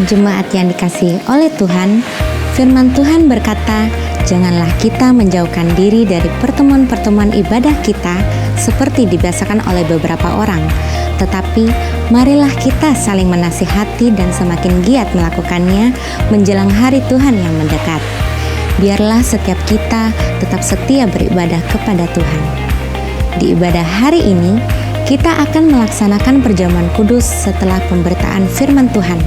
Jemaat yang dikasihi oleh Tuhan, firman Tuhan berkata, janganlah kita menjauhkan diri dari pertemuan-pertemuan ibadah kita seperti dibiasakan oleh beberapa orang, tetapi marilah kita saling menasihati dan semakin giat melakukannya menjelang hari Tuhan yang mendekat. Biarlah setiap kita tetap setia beribadah kepada Tuhan. Di ibadah hari ini, kita akan melaksanakan perjamuan kudus setelah pemberitaan firman Tuhan.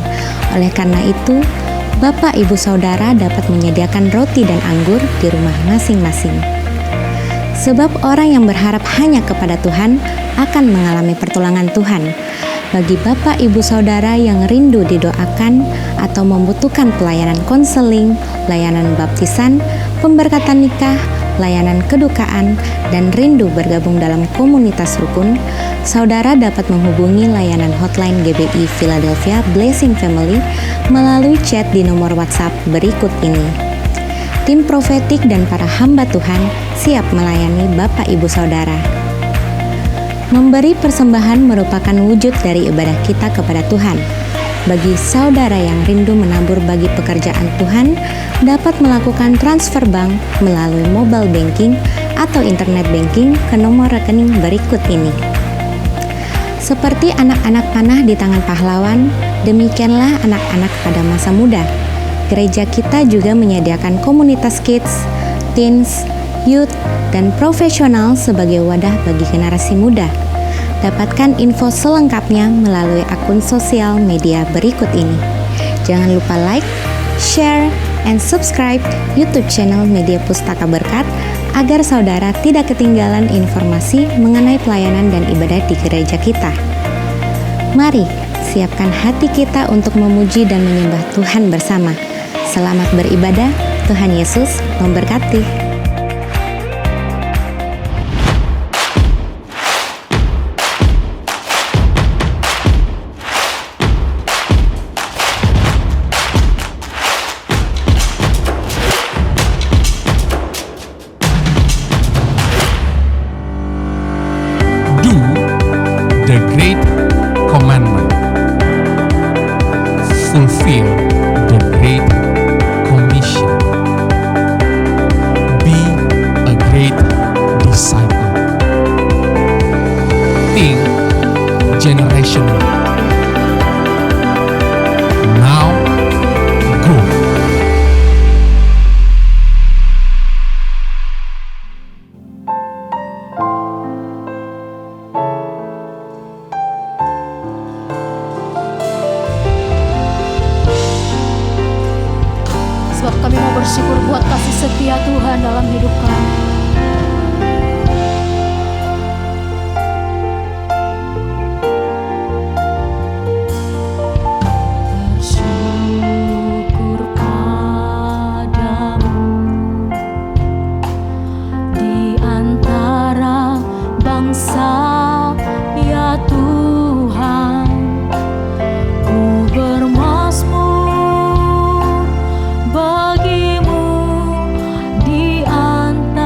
Oleh karena itu, Bapak Ibu Saudara dapat menyediakan roti dan anggur di rumah masing-masing. Sebab orang yang berharap hanya kepada Tuhan akan mengalami pertolongan Tuhan. Bagi Bapak Ibu Saudara yang rindu didoakan atau membutuhkan pelayanan konseling, layanan baptisan, pemberkatan nikah, layanan kedukaan, dan rindu bergabung dalam komunitas rukun, saudara dapat menghubungi layanan hotline GBI Philadelphia Blessing Family melalui chat di nomor WhatsApp berikut ini. Tim profetik dan para hamba Tuhan siap melayani Bapak Ibu Saudara. Memberi persembahan merupakan wujud dari ibadah kita kepada Tuhan. Bagi saudara yang rindu menabur bagi pekerjaan Tuhan, dapat melakukan transfer bank melalui mobile banking atau internet banking ke nomor rekening berikut ini. Seperti anak-anak panah di tangan pahlawan, demikianlah anak-anak pada masa muda. Gereja kita juga menyediakan komunitas kids, teens, youth, dan profesional sebagai wadah bagi generasi muda. Dapatkan info selengkapnya melalui akun sosial media berikut ini. Jangan lupa like, share, and subscribe YouTube channel Media Pustaka Berkat agar saudara tidak ketinggalan informasi mengenai pelayanan dan ibadah di gereja kita. Mari, siapkan hati kita untuk memuji dan menyembah Tuhan bersama. Selamat beribadah, Tuhan Yesus memberkati. The Great Commandment. Fulfill the Great Commission. Be a great disciple. Think generational. Now go. Sebab kami mau bersyukur buat kasih setia Tuhan dalam hidup kami. Bersyukur padamu di antara bangsa, ya Tuhan, ku bermazmur bagimu di antara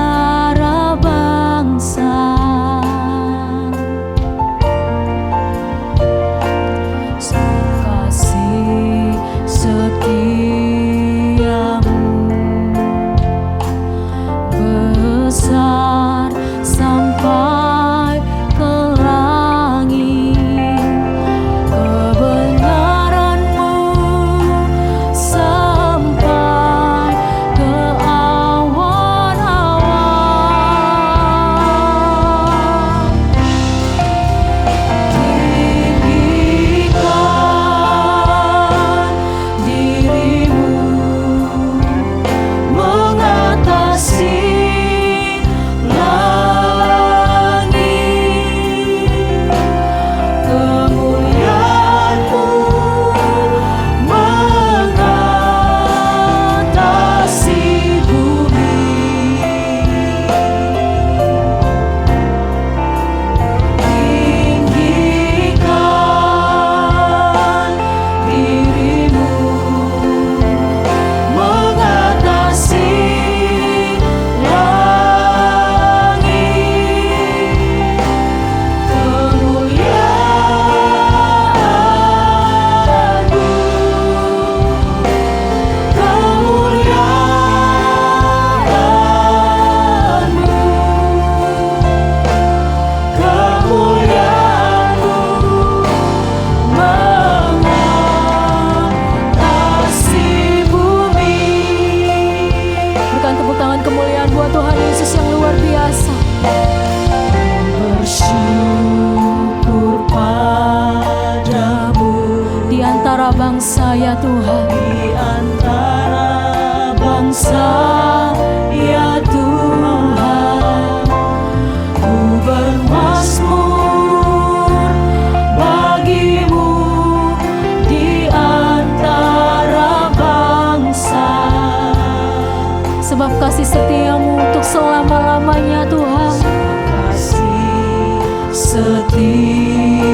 setiamu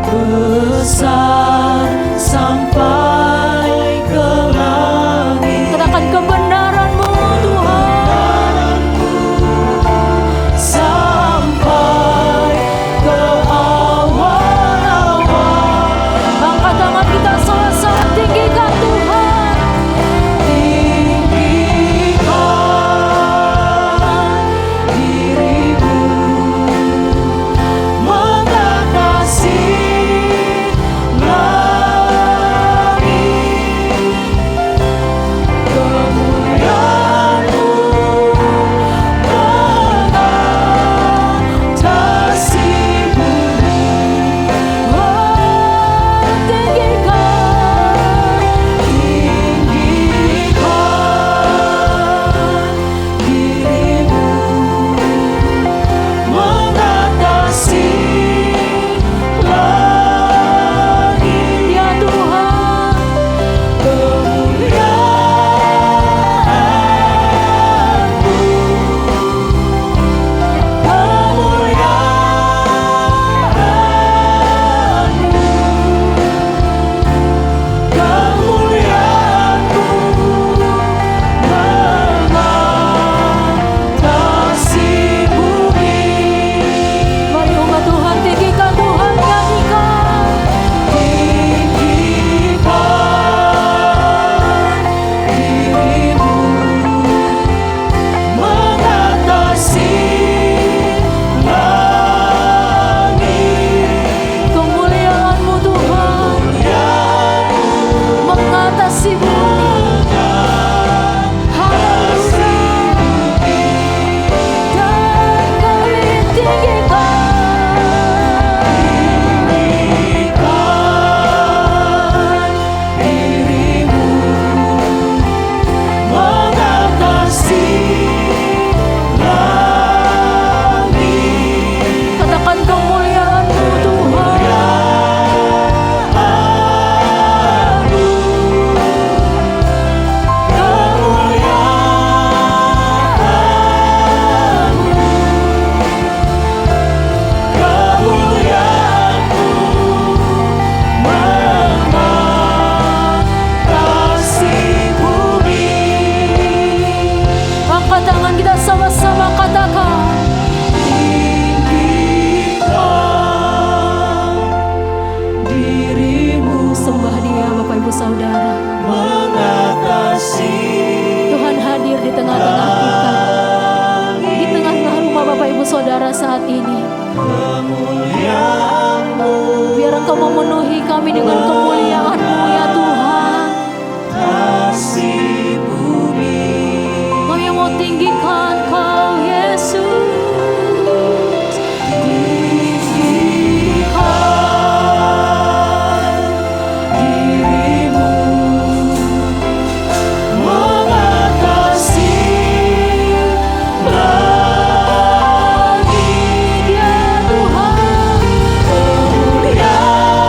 besar sampai ke langit. Katakan kebenaran-Mu Tuhan. Sampai ke awan-awan. Angkat tangan kita sama-sama, tinggikan Tuhan. Tinggikan dirimu mengatasi saudara saat ini. Biar Engkau memenuhi kami dengan kemuliaan-Mu ya Tuhan. Kami mau tinggikan Kau Yesus. Kemuliaan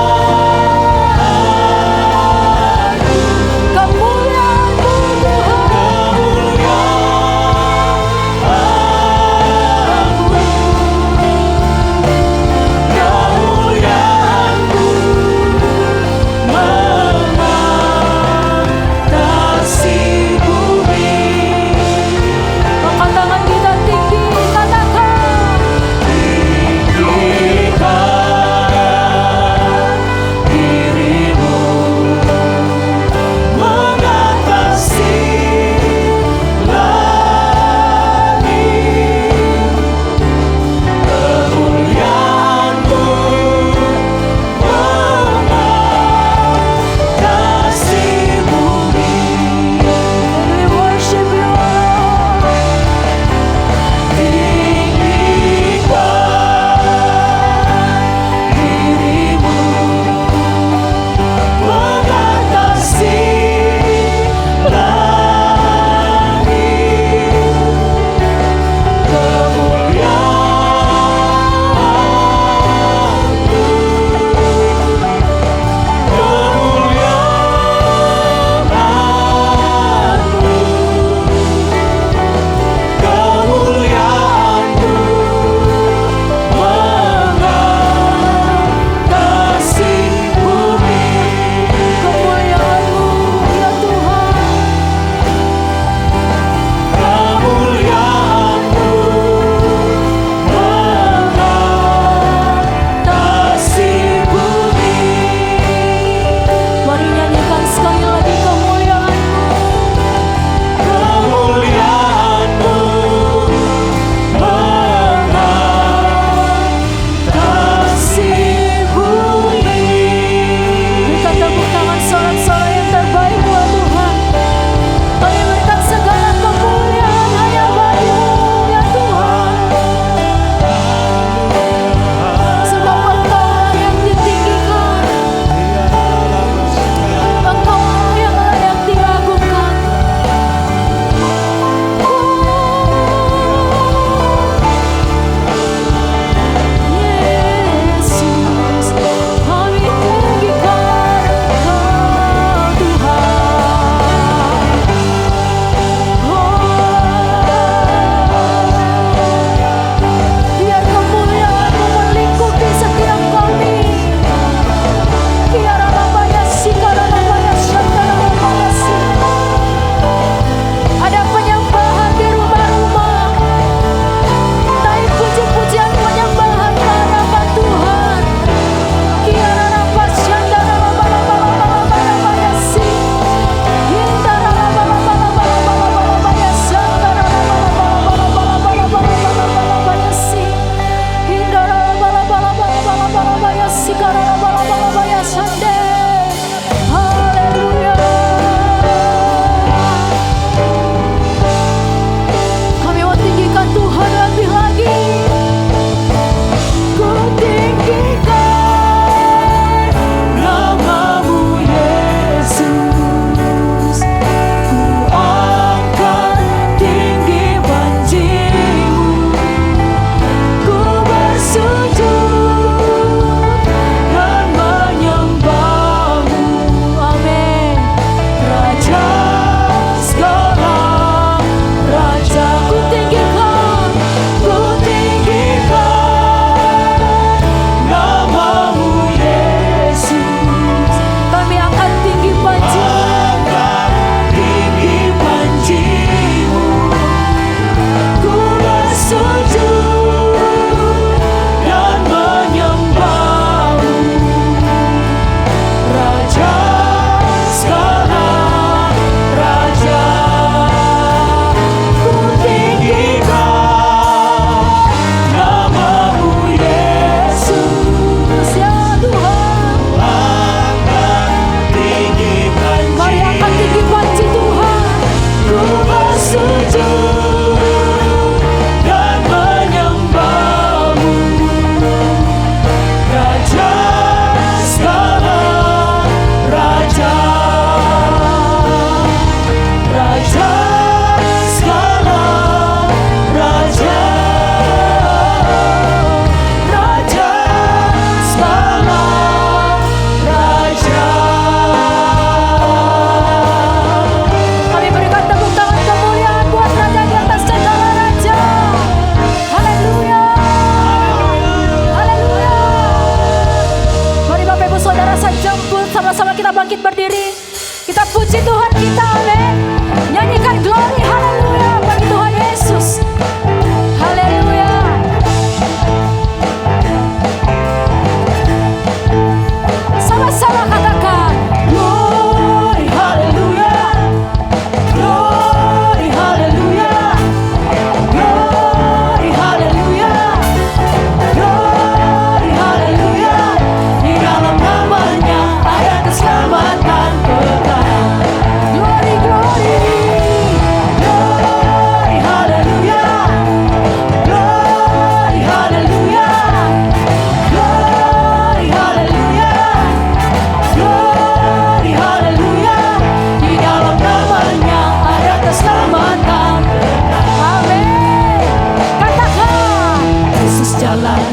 jalan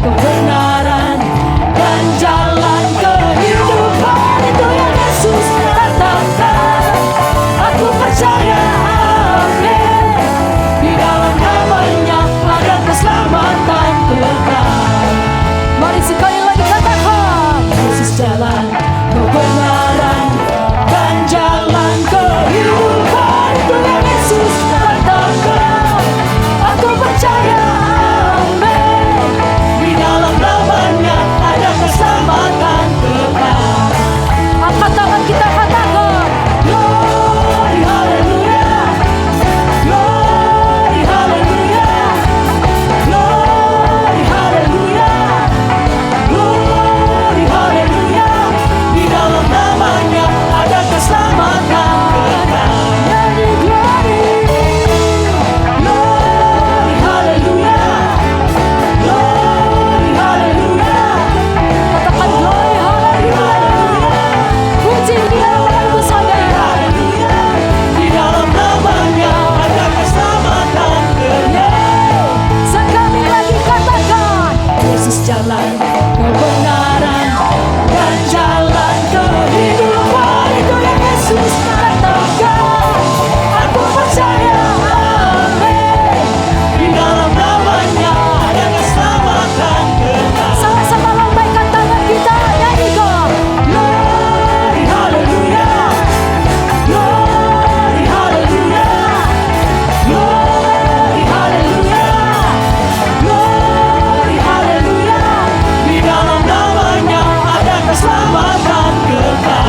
kebenaran dan jalan kehidupan. Itu yang Yesus katakan. Aku percaya, amin. Di dalam namanya ada keselamatan kekal. Mari sekali lagi katakan, Yesus jalan kebenaran dan jalan kehidupan. Itu yang Yesus katakan. Aku percaya, amin. Di dalam namanya ada keselamatan kekal. angkat tangan kita katakan, Glory haleluya, glory haleluya, glory haleluya, glory haleluya. Di dalam namanya ada keselamatan kekal. Jadi glory, glory haleluya, glory haleluya, katakan glory haleluya. Puji Dia Bapak Ibu Saudara. haleluya. Di dalam namanya ada keselamatan kekal. Sekali lagi katakan, Yesus jalan kebenaran dan jalan kehidupan. Itu yang Yesus katakan. Aku percaya, amin. Di dalam namanya ada keselamatan kekal. sama-sama lambaikan tangan kita, nyanyikan. Glory haleluya, glory haleluya, glory haleluya, glory haleluya. Di dalam namanya ada keselamatan kekal.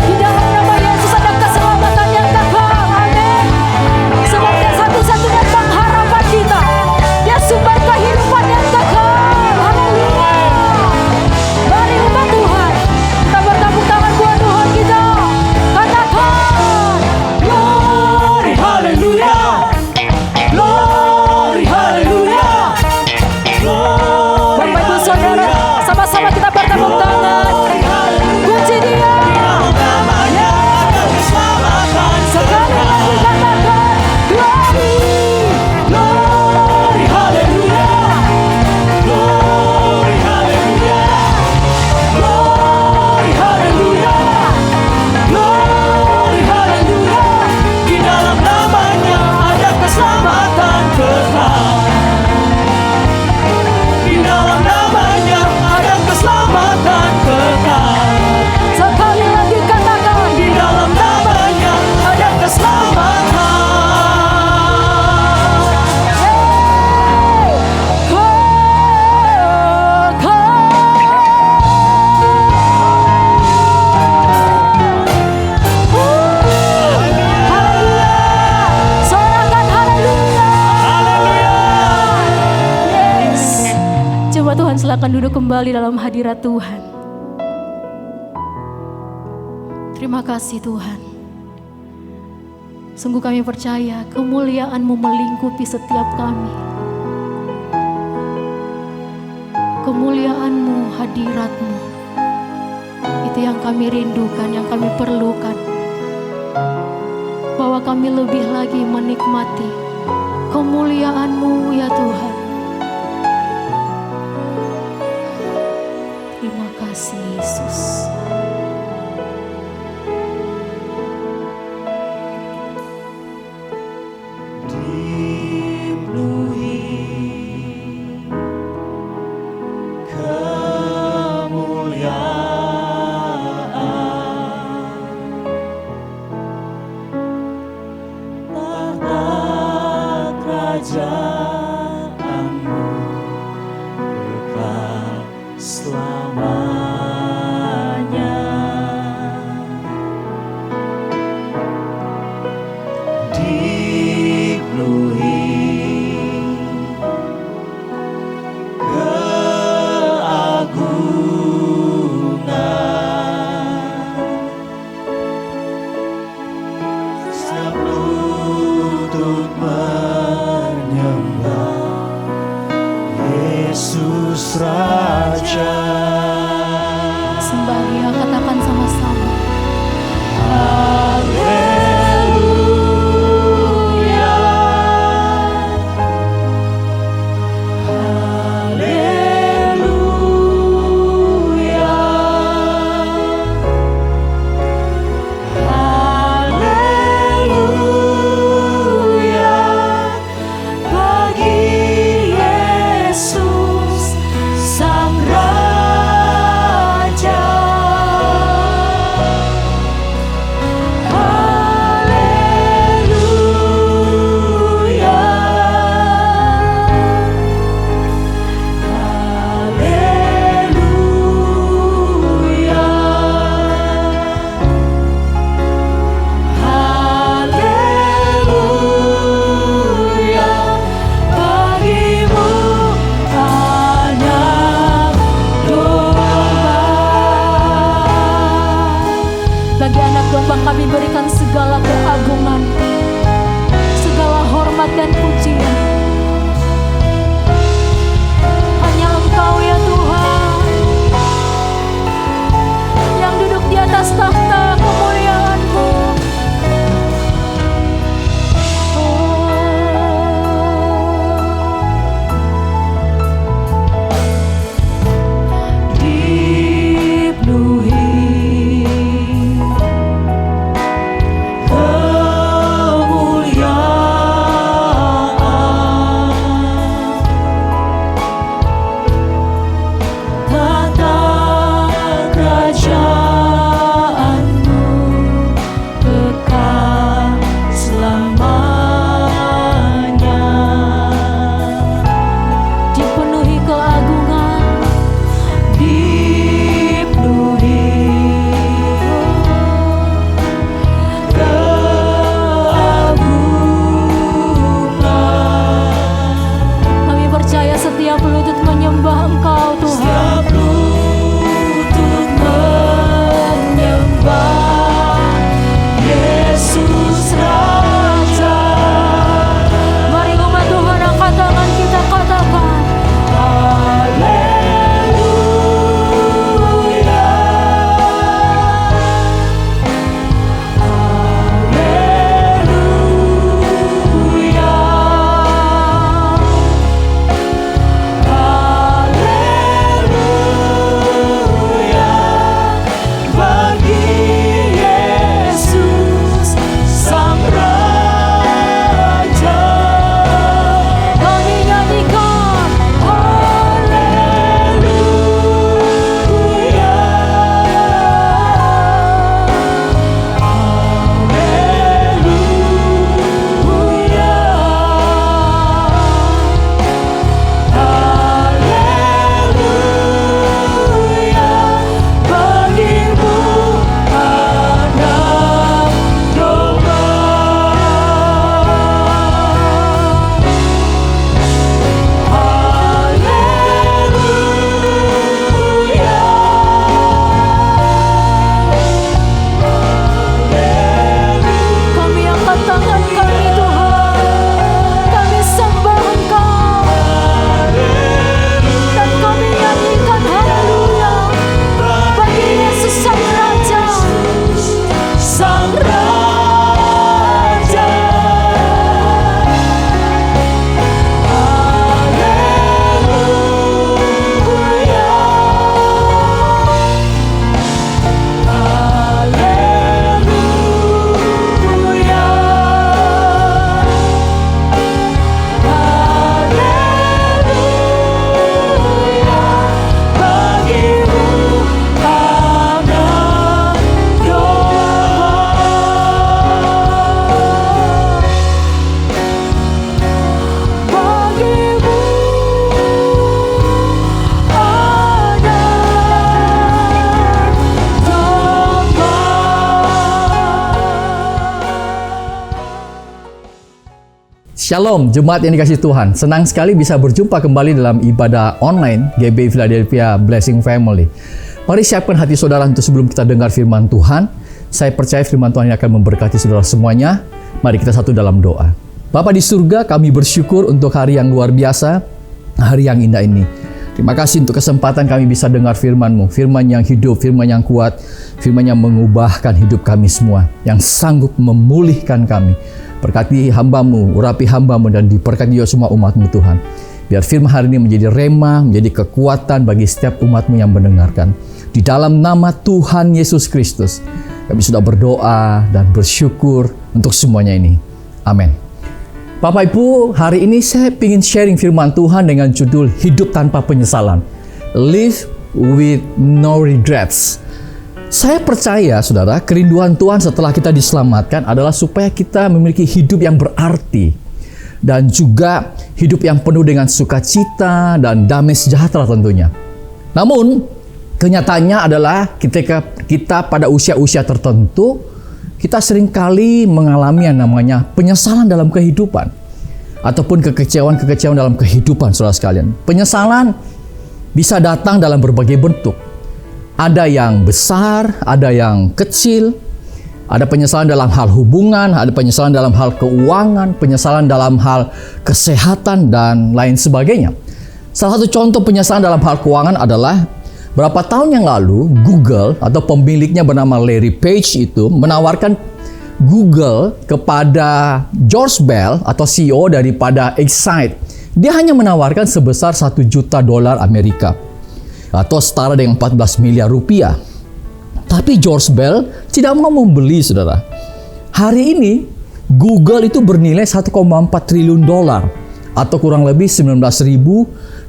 Di dalam nama Yesus ada keselamatan yang kekal. Amin. Sebab Dia satu-satunya pengharapan kita. Dia sumber kehidupan yang kekal. Haleluya. Mari umat Tuhan, kita bertepuk tangan buat Tuhan kita. Katakan, Glory haleluya, glory haleluya, glory Bapak Ibu Saudara, sama-sama kita bertepuk tangan. Puji Dia. namanya ada keselamatan. Sekali lagi katakan, glory. Glory haleluya, glory haleluya, glory haleluya, glory haleluya. Di dalam namanya ada keselamatan kekal. Di dalam namanya ada keselamatan kekal. Sekali lagi katakan, Di dalam namanya ada keselamatan. Sorakan haleluya. Yes. Coba Tuhan silakan duduk kembali dalam hadirat Tuhan. Terima kasih Tuhan. Sungguh kami percaya kemuliaan-Mu melingkupi setiap kami. Kemuliaan-Mu, hadirat-Mu, itu yang kami rindukan, yang kami perlukan. Bahwa kami lebih lagi menikmati kemuliaan-Mu ya Tuhan. Terima kasih Yesus. Kerajaanmu kekal selamanya. Dipenuhi keagungan, setiap lutut menyembah Yesus Raja. Sembah Dia, katakan sama-sama. Haleluya, Shalom, jemaat yang dikasihi Tuhan. Senang sekali bisa berjumpa kembali dalam ibadah online GBI Philadelphia Blessing Family. Mari siapkan hati saudara untuk sebelum kita dengar firman Tuhan. Saya percaya firman Tuhan ini akan memberkati saudara semuanya. Mari kita satu dalam doa. Bapa di surga, kami bersyukur untuk hari yang luar biasa, hari yang indah ini. Terima kasih untuk kesempatan kami bisa dengar firman-Mu, firman yang hidup, firman yang kuat, firman yang mengubahkan hidup kami semua, yang sanggup memulihkan kami. Berkati hamba-Mu, urapi hamba-Mu, dan diberkati juga semua umat-Mu Tuhan. Biar firman hari ini menjadi rema, menjadi kekuatan bagi setiap umat-Mu yang mendengarkan. Di dalam nama Tuhan Yesus Kristus, kami sudah berdoa dan bersyukur untuk semuanya ini. Amin. Bapak Ibu, hari ini saya ingin sharing firman Tuhan dengan judul Hidup Tanpa Penyesalan. Live with no regrets. Saya percaya, saudara, kerinduan Tuhan setelah kita diselamatkan adalah supaya kita memiliki hidup yang berarti dan juga hidup yang penuh dengan sukacita dan damai sejahtera tentunya. Namun, kenyataannya adalah ketika kita pada usia-usia tertentu, kita seringkali mengalami yang namanya penyesalan dalam kehidupan ataupun kekecewaan-kekecewaan dalam kehidupan, saudara sekalian. Penyesalan bisa datang dalam berbagai bentuk. Ada yang besar, ada yang kecil, ada penyesalan dalam hal hubungan, ada penyesalan dalam hal keuangan, penyesalan dalam hal kesehatan, dan lain sebagainya. Salah satu contoh penyesalan dalam hal keuangan adalah berapa tahun yang lalu Google atau pemiliknya bernama Larry Page itu menawarkan Google kepada George Bell atau CEO daripada Excite. Dia hanya menawarkan sebesar $1 juta Amerika. Atau setara dengan 14 miliar rupiah. Tapi George Bell tidak mau membeli, saudara. Hari ini Google itu bernilai $1,4 triliun atau kurang lebih 19.800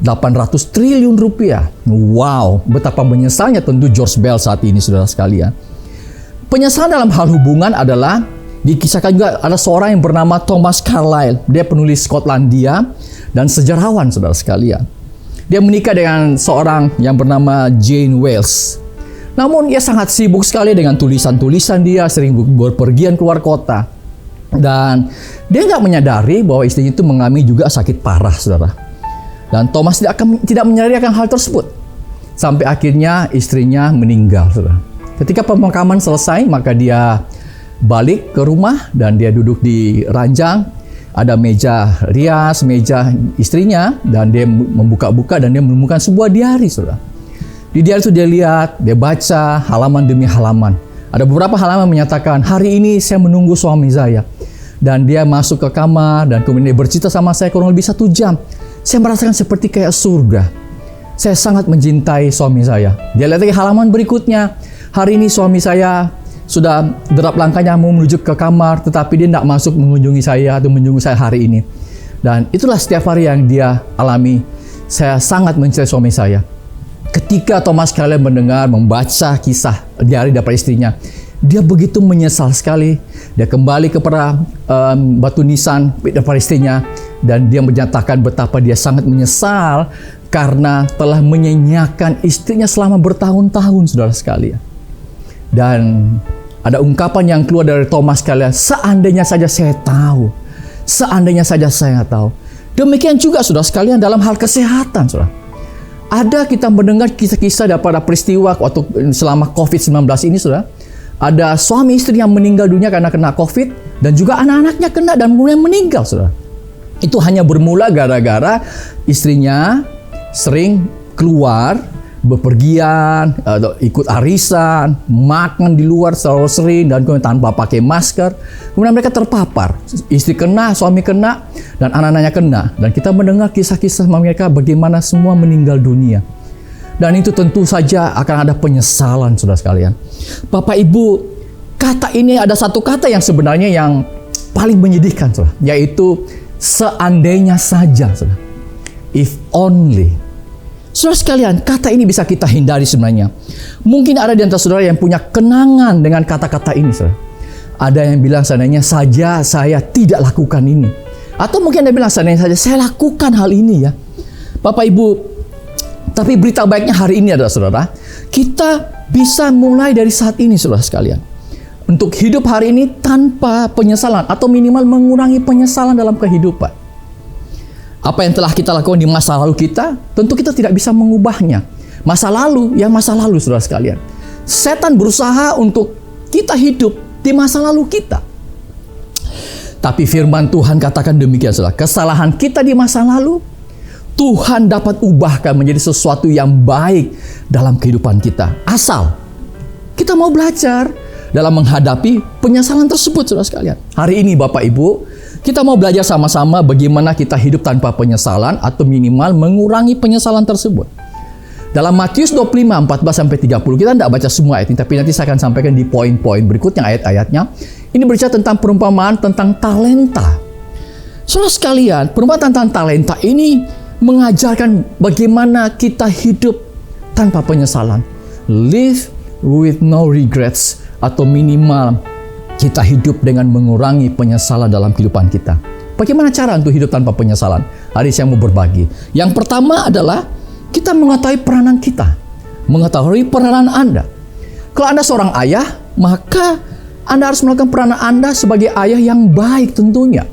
triliun rupiah. Wow, betapa menyesalnya tentu George Bell saat ini, saudara sekalian. Penyesalan dalam hal hubungan adalah dikisahkan juga ada seorang yang bernama Thomas Carlyle. Dia penulis Skotlandia dan sejarawan, saudara sekalian. Dia menikah dengan seorang yang bernama Jane Wells. Namun ia sangat sibuk sekali dengan tulisan-tulisan dia, sering berpergian keluar kota. Dan dia nggak menyadari bahwa istrinya itu mengalami juga sakit parah, saudara. Dan Thomas tidak menyadari akan hal tersebut. Sampai akhirnya istrinya meninggal, saudara. Ketika pemakaman selesai, maka dia balik ke rumah dan dia duduk di ranjang. Ada meja rias, meja istrinya, dan dia membuka-buka dan dia menemukan sebuah diari, saudara. Di diari itu dia lihat, dia baca halaman demi halaman. Ada beberapa halaman menyatakan, hari ini saya menunggu suami saya. Dan dia masuk ke kamar dan kemudian dia bercerita sama saya kurang lebih 1 jam. Saya merasakan seperti kayak surga. Saya sangat mencintai suami saya. Dia lihat lagi halaman berikutnya. Hari ini suami saya sudah derap langkahnya mau menuju ke kamar, tetapi dia tidak masuk mengunjungi saya atau mengunjungi saya hari ini. Dan itulah setiap hari yang dia alami. Saya sangat mencintai suami saya. Ketika Thomas Carlyle membaca kisah diari daripada istrinya, dia begitu menyesal sekali. Dia kembali kepada batu nisan daripada istrinya, dan dia menyatakan betapa dia sangat menyesal karena telah menyanyiakan istrinya selama bertahun-tahun, saudara sekalian. Dan ada ungkapan yang keluar dari Thomas Carlyle, seandainya saja saya tahu. Seandainya saja saya tahu. Demikian juga, saudara sekalian, dalam hal kesehatan, saudara. Ada kita mendengar kisah-kisah daripada peristiwa waktu selama COVID-19 ini, saudara. Ada suami istri yang meninggal dunia karena kena COVID, dan juga anak-anaknya kena dan kemudian meninggal, saudara. Itu hanya bermula gara-gara istrinya sering keluar bepergian, ikut arisan, makan di luar selalu sering, dan kemudian tanpa pakai masker. Kemudian mereka terpapar. Istri kena, suami kena, dan anak-anaknya kena. Dan kita mendengar kisah-kisah mereka bagaimana semua meninggal dunia. Dan itu tentu saja akan ada penyesalan, saudara sekalian. Bapak Ibu, kata ini ada satu kata yang sebenarnya yang paling menyedihkan, saudara, yaitu seandainya saja, saudara. If only. Saudara sekalian, kata ini bisa kita hindari sebenarnya. Mungkin ada di antara saudara yang punya kenangan dengan kata-kata ini, saudara. Ada yang bilang seandainya saja saya tidak lakukan ini. Atau mungkin ada yang bilang seandainya saja saya lakukan hal ini ya. Bapak Ibu, tapi berita baiknya hari ini adalah, saudara, kita bisa mulai dari saat ini, saudara sekalian. untuk hidup hari ini tanpa penyesalan atau minimal mengurangi penyesalan dalam kehidupan. Apa yang telah kita lakukan di masa lalu kita, tentu kita tidak bisa mengubahnya. Masa lalu, ya masa lalu saudara sekalian. Setan berusaha untuk kita hidup di masa lalu kita. Tapi firman Tuhan katakan demikian saudara. Kesalahan kita di masa lalu, Tuhan dapat ubahkan menjadi sesuatu yang baik dalam kehidupan kita. Asal kita mau belajar dalam menghadapi penyesalan tersebut saudara sekalian. Hari ini Bapak Ibu, kita mau belajar sama-sama bagaimana kita hidup tanpa penyesalan atau minimal mengurangi penyesalan tersebut. Dalam Matius 25, 14-30, kita tidak baca semua ayat ini, tapi nanti saya akan sampaikan di poin-poin berikutnya ayat-ayatnya. Ini berbicara tentang perumpamaan tentang talenta. Saudara sekalian, perumpamaan tentang talenta ini mengajarkan bagaimana kita hidup tanpa penyesalan. Live with no regrets, atau minimal kita hidup dengan mengurangi penyesalan dalam kehidupan kita. Bagaimana cara untuk hidup tanpa penyesalan? Hari ini saya mau berbagi. Yang pertama adalah kita mengetahui peranan kita, mengetahui peranan Anda. Kalau Anda seorang ayah, maka Anda harus melakukan peranan Anda sebagai ayah yang baik tentunya.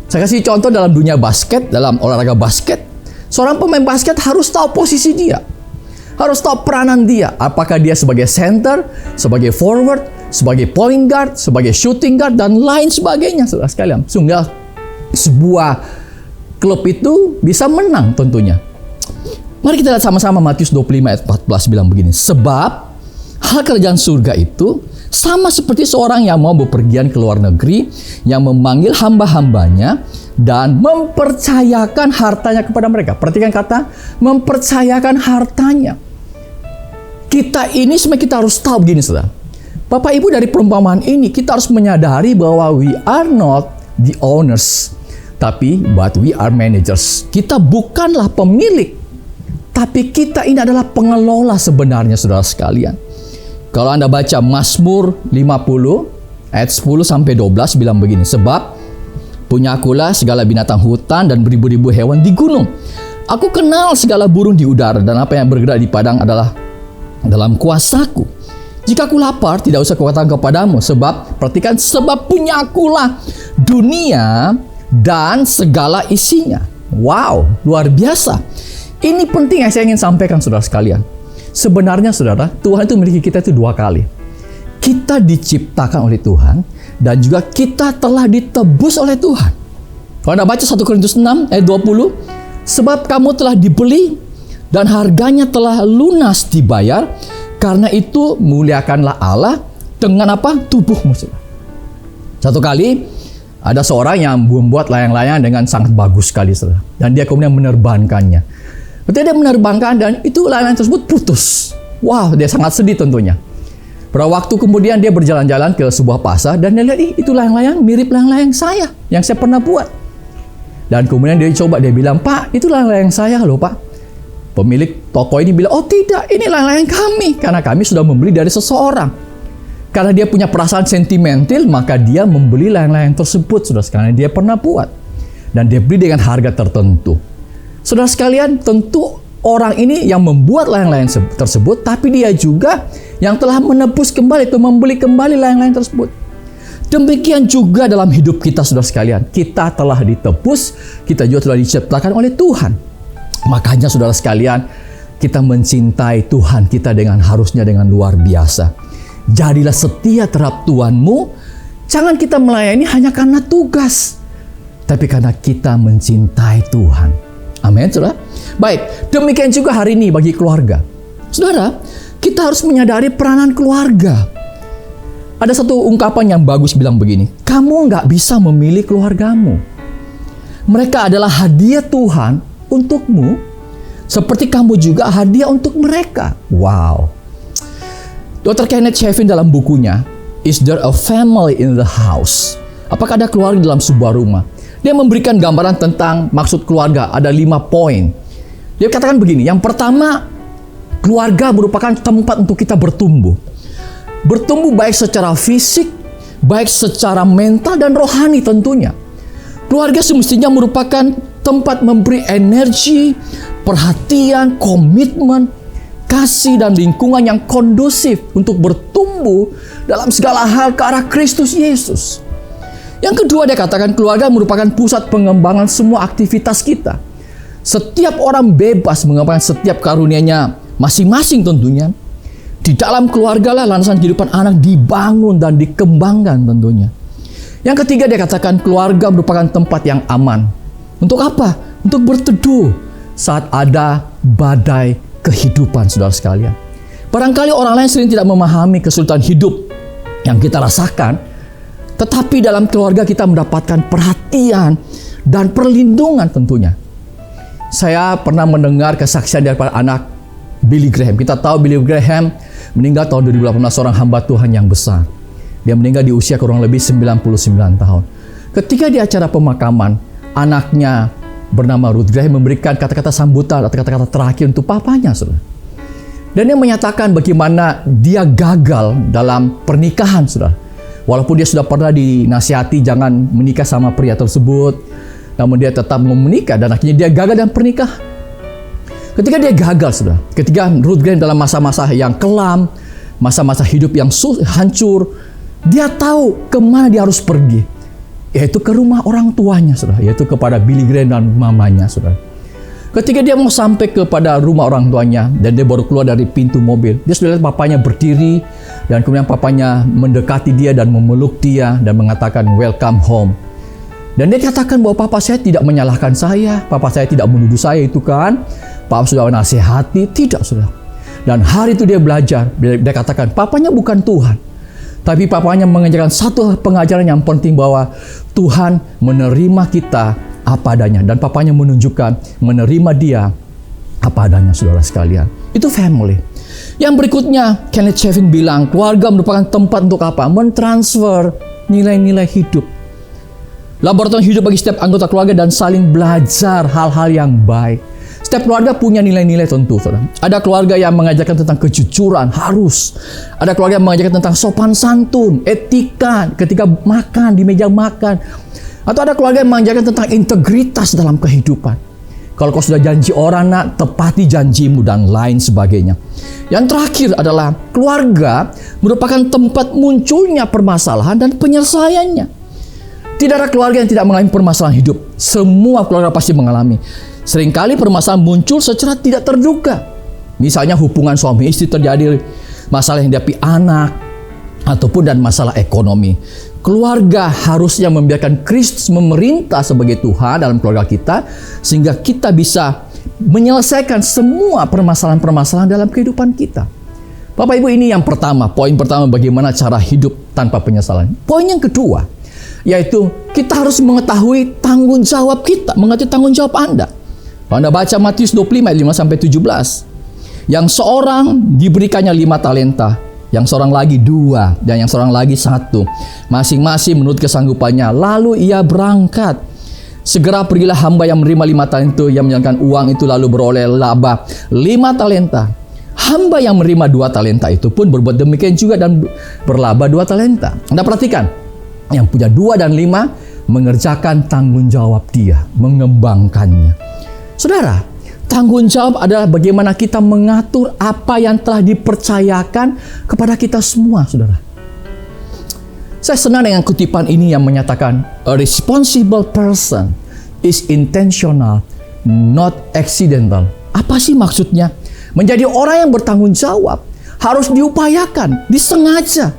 Saya kasih contoh dalam dunia basket, dalam olahraga basket. Seorang pemain basket harus tahu posisi dia. Harus tahu peranan dia. Apakah dia sebagai center, sebagai forward, sebagai point guard, sebagai shooting guard, dan lain sebagainya, saudara sekalian. Sehingga sebuah klub itu bisa menang tentunya. Mari kita lihat sama-sama Matius 25 ayat 14 bilang begini. Sebab hal kerajaan surga itu sama seperti seorang yang mau bepergian ke luar negeri, yang memanggil hamba-hambanya dan mempercayakan hartanya kepada mereka. Perhatikan kata mempercayakan hartanya. Kita ini sebenarnya kita harus tahu begini saudara. Bapak Ibu, dari perumpamaan ini kita harus menyadari bahwa we are not the owners, tapi but we are managers. Kita bukanlah pemilik, tapi kita ini adalah pengelola sebenarnya saudara sekalian. Kalau Anda baca Mazmur 50 ayat 10-12 bilang begini. Sebab punyakulah segala binatang hutan dan beribu-ribu hewan di gunung. Aku kenal segala burung di udara, dan apa yang bergerak di padang adalah dalam kuasaku. Jika aku lapar, tidak usah kukatakan kepadamu. Sebab, perhatikan, sebab punyakulah dunia dan segala isinya. Wow, luar biasa. Ini penting yang saya ingin sampaikan saudara sekalian. Sebenarnya saudara, Tuhan itu memiliki kita itu dua kali. Kita diciptakan oleh Tuhan, dan juga kita telah ditebus oleh Tuhan. Kalau Anda baca 1 Korintus 6 ayat 20, sebab kamu telah dibeli dan harganya telah lunas dibayar, karena itu muliakanlah Allah dengan apa? Tubuhmu. Satu kali ada seorang yang membuat layang-layang dengan sangat bagus sekali, saudara, dan dia kemudian menerbangkannya. Ketika dia menerbangkan, dan itu layang-layang tersebut putus. Wow, dia sangat sedih tentunya. Pada waktu kemudian dia berjalan-jalan ke sebuah pasar, dan dia lihat, itu layang-layang mirip layang-layang saya yang saya pernah buat. Dan kemudian dia coba, dia bilang, Pak, itu layang-layang saya loh Pak. Pemilik toko ini bilang, oh tidak, ini layang-layang kami, karena kami sudah membeli dari seseorang. Karena dia punya perasaan sentimental, maka dia membeli layang-layang tersebut, saudara sekalian, dia pernah buat. Dan dia beli dengan harga tertentu. Saudara sekalian, tentu orang ini yang membuat layang-layang tersebut, tapi dia juga yang telah menebus kembali atau membeli kembali layang-layang tersebut. Demikian juga dalam hidup kita, saudara sekalian. Kita telah ditebus, kita juga telah diciptakan oleh Tuhan. Makanya saudara sekalian, kita mencintai Tuhan kita harusnya dengan luar biasa. Jadilah setia terhadap Tuhanmu. Jangan kita melayani hanya karena tugas, tapi karena kita mencintai Tuhan. Amin, saudara. Baik, demikian juga hari ini bagi keluarga. Saudara, kita harus menyadari peranan keluarga. Ada satu ungkapan yang bagus bilang begini, kamu nggak bisa memilih keluargamu. Mereka adalah hadiah Tuhan untukmu, seperti kamu juga hadiah untuk mereka. Wow. Dr. Kenneth Shevin dalam bukunya Is There a Family in the House? Apakah ada keluarga dalam sebuah rumah? Dia memberikan gambaran tentang maksud keluarga. Ada 5 poin. Dia katakan begini. Yang pertama, keluarga merupakan tempat untuk kita bertumbuh. Bertumbuh baik secara fisik, baik secara mental dan rohani tentunya. Keluarga semestinya merupakan tempat memberi energi, perhatian, komitmen, kasih dan lingkungan yang kondusif untuk bertumbuh dalam segala hal ke arah Kristus Yesus. Yang kedua, dia katakan keluarga merupakan pusat pengembangan semua aktivitas kita. Setiap orang bebas mengembangkan setiap karunia-nya masing-masing tentunya. Di dalam keluarga lah landasan kehidupan anak dibangun dan dikembangkan tentunya. Yang ketiga, dia katakan keluarga merupakan tempat yang aman. Untuk apa? Untuk berteduh saat ada badai kehidupan, saudara sekalian. Barangkali orang lain sering tidak memahami kesulitan hidup yang kita rasakan, tetapi dalam keluarga kita mendapatkan perhatian dan perlindungan tentunya. Saya pernah mendengar kesaksian daripada anak Billy Graham. Kita tahu Billy Graham meninggal tahun 2018, seorang hamba Tuhan yang besar. Dia meninggal di usia kurang lebih 99 tahun. Ketika di acara pemakaman, anaknya bernama Ruth Graham memberikan kata-kata sambutan atau kata-kata terakhir untuk papanya, saudara. Dan dia menyatakan bagaimana dia gagal dalam pernikahan, saudara. Walaupun dia sudah pernah dinasihati jangan menikah sama pria tersebut, namun dia tetap mau menikah dan akhirnya dia gagal dalam pernikahan. Ketika dia gagal, saudara, ketika Ruth Graham dalam masa-masa yang kelam, masa-masa hidup yang hancur, dia tahu kemana dia harus pergi, yaitu ke rumah orang tuanya, saudara, yaitu kepada Billy Graham dan mamanya, saudara. Ketika dia mau sampai kepada rumah orang tuanya dan dia baru keluar dari pintu mobil, dia sudah lihat papanya berdiri dan kemudian papanya mendekati dia dan memeluk dia dan mengatakan welcome home. Dan dia katakan bahwa papa saya tidak menyalahkan saya, papa saya tidak menuduh saya itu kan, papa sudah menasihati, tidak, saudara. Dan hari itu dia belajar, dia katakan papanya bukan Tuhan, tapi papanya mengajarkan satu pengajaran yang penting bahwa Tuhan menerima kita apa adanya. Dan papanya menunjukkan menerima dia apa adanya, saudara sekalian. Itu family. Yang berikutnya, Kenneth Chafin bilang, keluarga merupakan tempat untuk apa? Mentransfer nilai-nilai hidup. Laboratorium hidup bagi setiap anggota keluarga dan saling belajar hal-hal yang baik. Setiap keluarga punya nilai-nilai tentu, saudara. Ada keluarga yang mengajarkan tentang kejujuran, harus. Ada keluarga yang mengajarkan tentang sopan santun, etika ketika makan, di meja makan. Atau ada keluarga yang mengajarkan tentang integritas dalam kehidupan. Kalau kau sudah janji orang, nak, tepati janjimu dan lain sebagainya. Yang terakhir adalah keluarga merupakan tempat munculnya permasalahan dan penyelesaiannya. Tidak ada keluarga yang tidak mengalami permasalahan hidup. Semua keluarga pasti mengalami. Seringkali permasalahan muncul secara tidak terduga. Misalnya hubungan suami istri terjadi, masalah yang dihadapi anak, ataupun dan masalah ekonomi. Keluarga harusnya membiarkan Kristus memerintah sebagai Tuhan dalam keluarga kita, sehingga kita bisa menyelesaikan semua permasalahan-permasalahan dalam kehidupan kita. Bapak Ibu, ini yang pertama, poin pertama bagaimana cara hidup tanpa penyesalan. Poin yang kedua, yaitu kita harus mengetahui tanggung jawab kita, mengerti tanggung jawab Anda. Kalau Anda baca Matius 25 ayat 5-17, yang seorang diberikannya 5 talenta, yang seorang lagi 2, dan yang seorang lagi 1, masing-masing menurut kesanggupannya. Lalu ia berangkat. Segera pergilah hamba yang menerima 5 talenta itu, yang menjalankan uang itu lalu beroleh laba 5 talenta. Hamba yang menerima 2 talenta itu pun berbuat demikian juga dan berlaba 2 talenta. Anda perhatikan, yang punya 2 dan 5 mengerjakan tanggung jawab dia, mengembangkannya. Saudara, tanggung jawab adalah bagaimana kita mengatur apa yang telah dipercayakan kepada kita semua, saudara. Saya senang dengan kutipan ini yang menyatakan, a responsible person is intentional, not accidental. Apa sih maksudnya? Menjadi orang yang bertanggung jawab harus diupayakan, disengaja.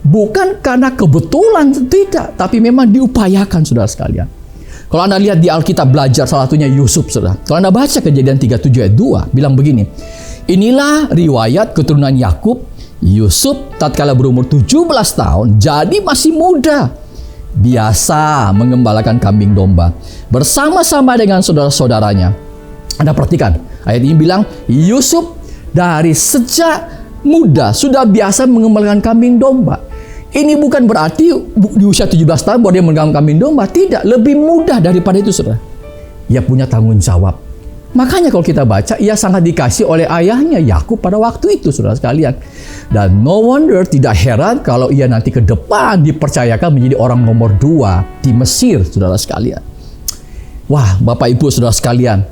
Bukan karena kebetulan, tidak, tapi memang diupayakan, saudara sekalian. Kalau Anda lihat di Alkitab belajar, salah satunya Yusuf, saudara. Kalau Anda baca Kejadian 37 ayat 2, bilang begini, inilah riwayat keturunan Yakub. Yusuf tatkala berumur 17 tahun, jadi masih muda, biasa mengembalakan kambing domba bersama-sama dengan saudara-saudaranya. Anda perhatikan, ayat ini bilang, Yusuf dari sejak muda sudah biasa mengembalakan kambing domba. Ini bukan berarti di usia 17 tahun bahwa dia memegang kambing domba. Tidak, lebih mudah daripada itu, saudara. Ia punya tanggung jawab. Makanya kalau kita baca, ia sangat dikasih oleh ayahnya Yakub pada waktu itu, saudara sekalian. Dan no wonder, tidak heran kalau ia nanti ke depan dipercayakan menjadi orang nomor 2 di Mesir, saudara sekalian. Wah, Bapak Ibu, saudara sekalian,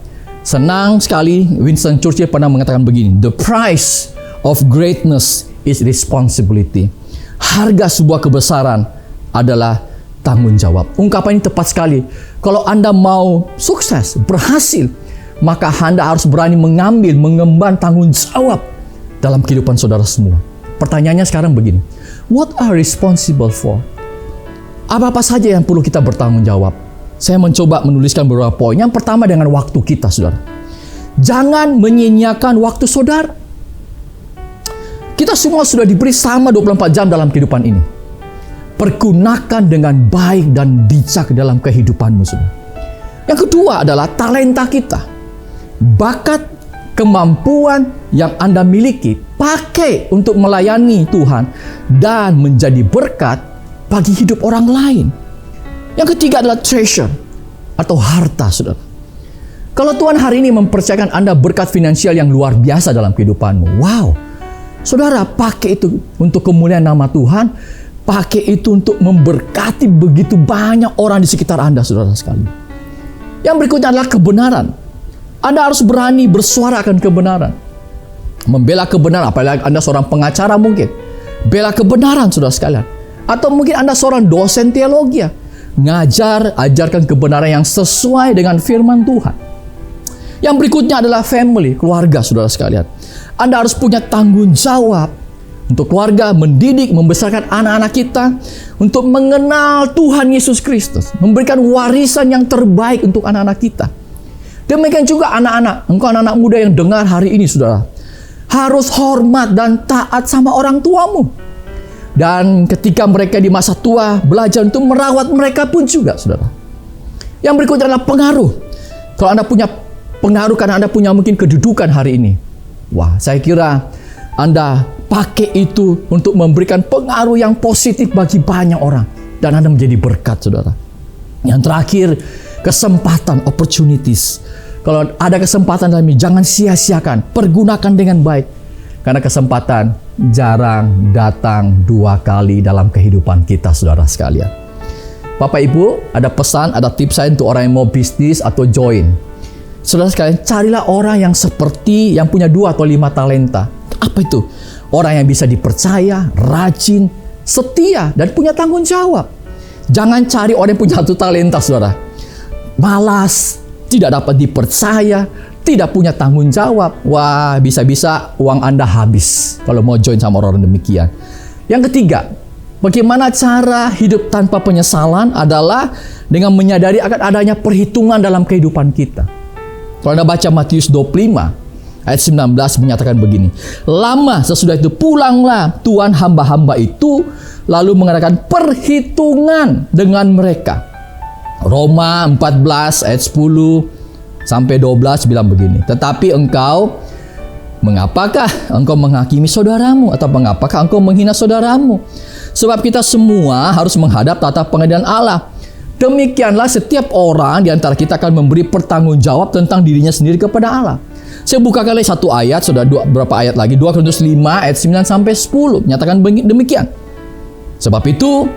Senang sekali Winston Churchill pernah mengatakan begini, the price of greatness is responsibility. Harga sebuah kebesaran adalah tanggung jawab. Ungkapan ini tepat sekali. Kalau Anda mau sukses, berhasil, maka Anda harus berani mengemban tanggung jawab dalam kehidupan saudara semua. Pertanyaannya sekarang begini, what are responsible for? Apa-apa saja yang perlu kita bertanggung jawab? Saya mencoba menuliskan beberapa poin. Yang pertama dengan waktu kita, saudara. Jangan menyia-nyiakan waktu saudara. Kita semua sudah diberi sama 24 jam dalam kehidupan ini. Pergunakan dengan baik dan bijak dalam kehidupanmu, saudara. Yang kedua adalah talenta kita. Bakat, kemampuan yang Anda miliki, pakai untuk melayani Tuhan dan menjadi berkat bagi hidup orang lain. Yang ketiga adalah treasure atau harta, saudara. Kalau Tuhan hari ini mempercayakan Anda berkat finansial yang luar biasa dalam kehidupanmu, wow, saudara, pakai itu untuk kemuliaan nama Tuhan, pakai itu untuk memberkati begitu banyak orang di sekitar Anda, saudara sekali. Yang berikutnya adalah kebenaran. Anda harus berani bersuara akan kebenaran. Membela kebenaran, apalagi Anda seorang pengacara mungkin. Bela kebenaran, saudara sekalian. Atau mungkin Anda seorang dosen teologi. Ajarkan kebenaran yang sesuai dengan firman Tuhan. Yang berikutnya adalah family, keluarga, saudara sekalian. Anda harus punya tanggung jawab untuk keluarga, mendidik, membesarkan anak-anak kita untuk mengenal Tuhan Yesus Kristus, memberikan warisan yang terbaik untuk anak-anak kita. Demikian juga anak-anak, engkau anak-anak muda yang dengar hari ini, saudara, harus hormat dan taat sama orang tuamu. Dan ketika mereka di masa tua, belajar untuk merawat mereka pun juga, saudara. Yang berikutnya adalah pengaruh. Kalau Anda punya pengaruh karena Anda punya mungkin kedudukan hari ini, wah, saya kira Anda pakai itu untuk memberikan pengaruh yang positif bagi banyak orang. Dan Anda menjadi berkat, saudara. Yang terakhir, kesempatan, opportunities. Kalau ada kesempatan dalam ini, jangan sia-siakan. Pergunakan dengan baik. Karena kesempatan jarang datang 2 kali dalam kehidupan kita, saudara sekalian. Bapak Ibu, ada pesan, ada tips saya untuk orang yang mau bisnis atau join. Saudara sekalian, carilah orang yang seperti yang punya 2 atau 5 talenta. Apa itu? Orang yang bisa dipercaya, rajin, setia, dan punya tanggung jawab. Jangan cari orang yang punya 1 talenta, saudara. Malas, tidak dapat dipercaya, tidak punya tanggung jawab. Wah, bisa-bisa uang Anda habis kalau mau join sama orang demikian. Yang ketiga, bagaimana cara hidup tanpa penyesalan adalah dengan menyadari akan adanya perhitungan dalam kehidupan kita. Kalau Anda baca Matius 25 ayat 19 menyatakan begini, lama sesudah itu pulanglah Tuhan hamba-hamba itu lalu mengadakan perhitungan dengan mereka. Roma 14 ayat 10 sampai 12 bilang begini, tetapi mengapakah engkau menghakimi saudaramu, atau mengapakah engkau menghina saudaramu? Sebab kita semua harus menghadap tata pengadilan Allah. Demikianlah setiap orang di antara kita akan memberi pertanggungjawab tentang dirinya sendiri kepada Allah. Saya bukakan lagi satu ayat, sudah beberapa ayat lagi, 2 Korintus 5 ayat 9 sampai 10 menyatakan demikian. Sebab itu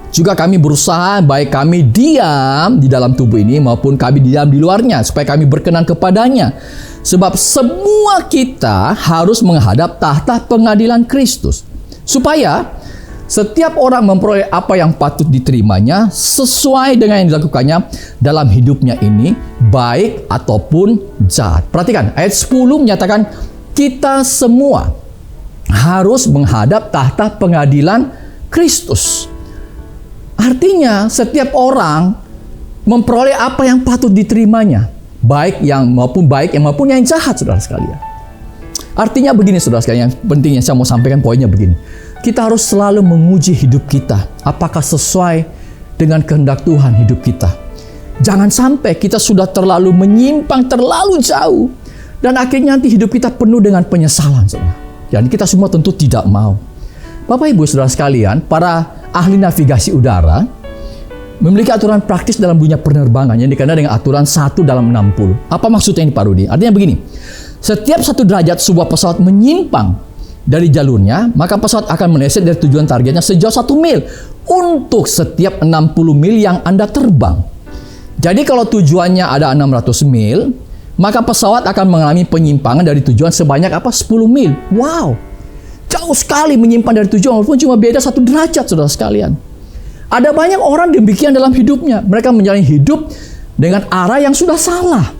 juga kami berusaha, baik kami diam di dalam tubuh ini maupun kami diam di luarnya, supaya kami berkenan kepadanya. Sebab semua kita harus menghadap tahta pengadilan Kristus, supaya setiap orang memperoleh apa yang patut diterimanya sesuai dengan yang dilakukannya dalam hidupnya ini, baik ataupun jahat. Perhatikan, ayat 10 menyatakan kita semua harus menghadap tahta pengadilan Kristus. Artinya setiap orang memperoleh apa yang patut diterimanya, baik yang maupun yang jahat, saudara sekalian. Artinya begini, saudara sekalian, yang pentingnya saya mau sampaikan poinnya begini. Kita harus selalu menguji hidup kita, apakah sesuai dengan kehendak Tuhan hidup kita. Jangan sampai kita sudah terlalu menyimpang terlalu jauh dan akhirnya nanti hidup kita penuh dengan penyesalan, saudara. Dan kita semua tentu tidak mau. Bapak Ibu saudara sekalian, para ahli navigasi udara memiliki aturan praktis dalam dunia penerbangan yang dikenal dengan aturan 1 dalam 60. Apa maksudnya ini, Pak Rudi? Artinya begini, setiap 1 derajat sebuah pesawat menyimpang dari jalurnya, maka pesawat akan meleset dari tujuan targetnya sejauh 1 mil untuk setiap 60 mil yang Anda terbang. Jadi kalau tujuannya ada 600 mil, maka pesawat akan mengalami penyimpangan dari tujuan sebanyak 10 mil. Wow, jauh sekali menyimpan dari tujuan walaupun cuma beda 1 derajat, saudara sekalian. Ada banyak orang demikian dalam hidupnya. Mereka menjalani hidup dengan arah yang sudah salah.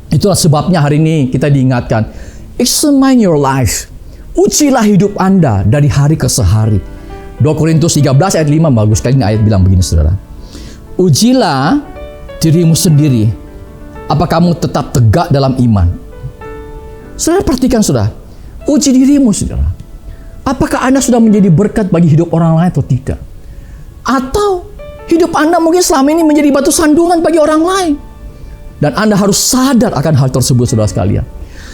Itulah sebabnya hari ini kita diingatkan, examine your life. Ujilah hidup Anda dari hari ke sehari. 2 Korintus 13 ayat 5, bagus sekali ini ayat bilang begini, saudara. Ujilah dirimu sendiri, apa kamu tetap tegak dalam iman. Saudara perhatikan, saudara. Uji dirimu, saudara. Apakah Anda sudah menjadi berkat bagi hidup orang lain atau tidak? Atau hidup Anda mungkin selama ini menjadi batu sandungan bagi orang lain. Dan Anda harus sadar akan hal tersebut, saudara sekalian.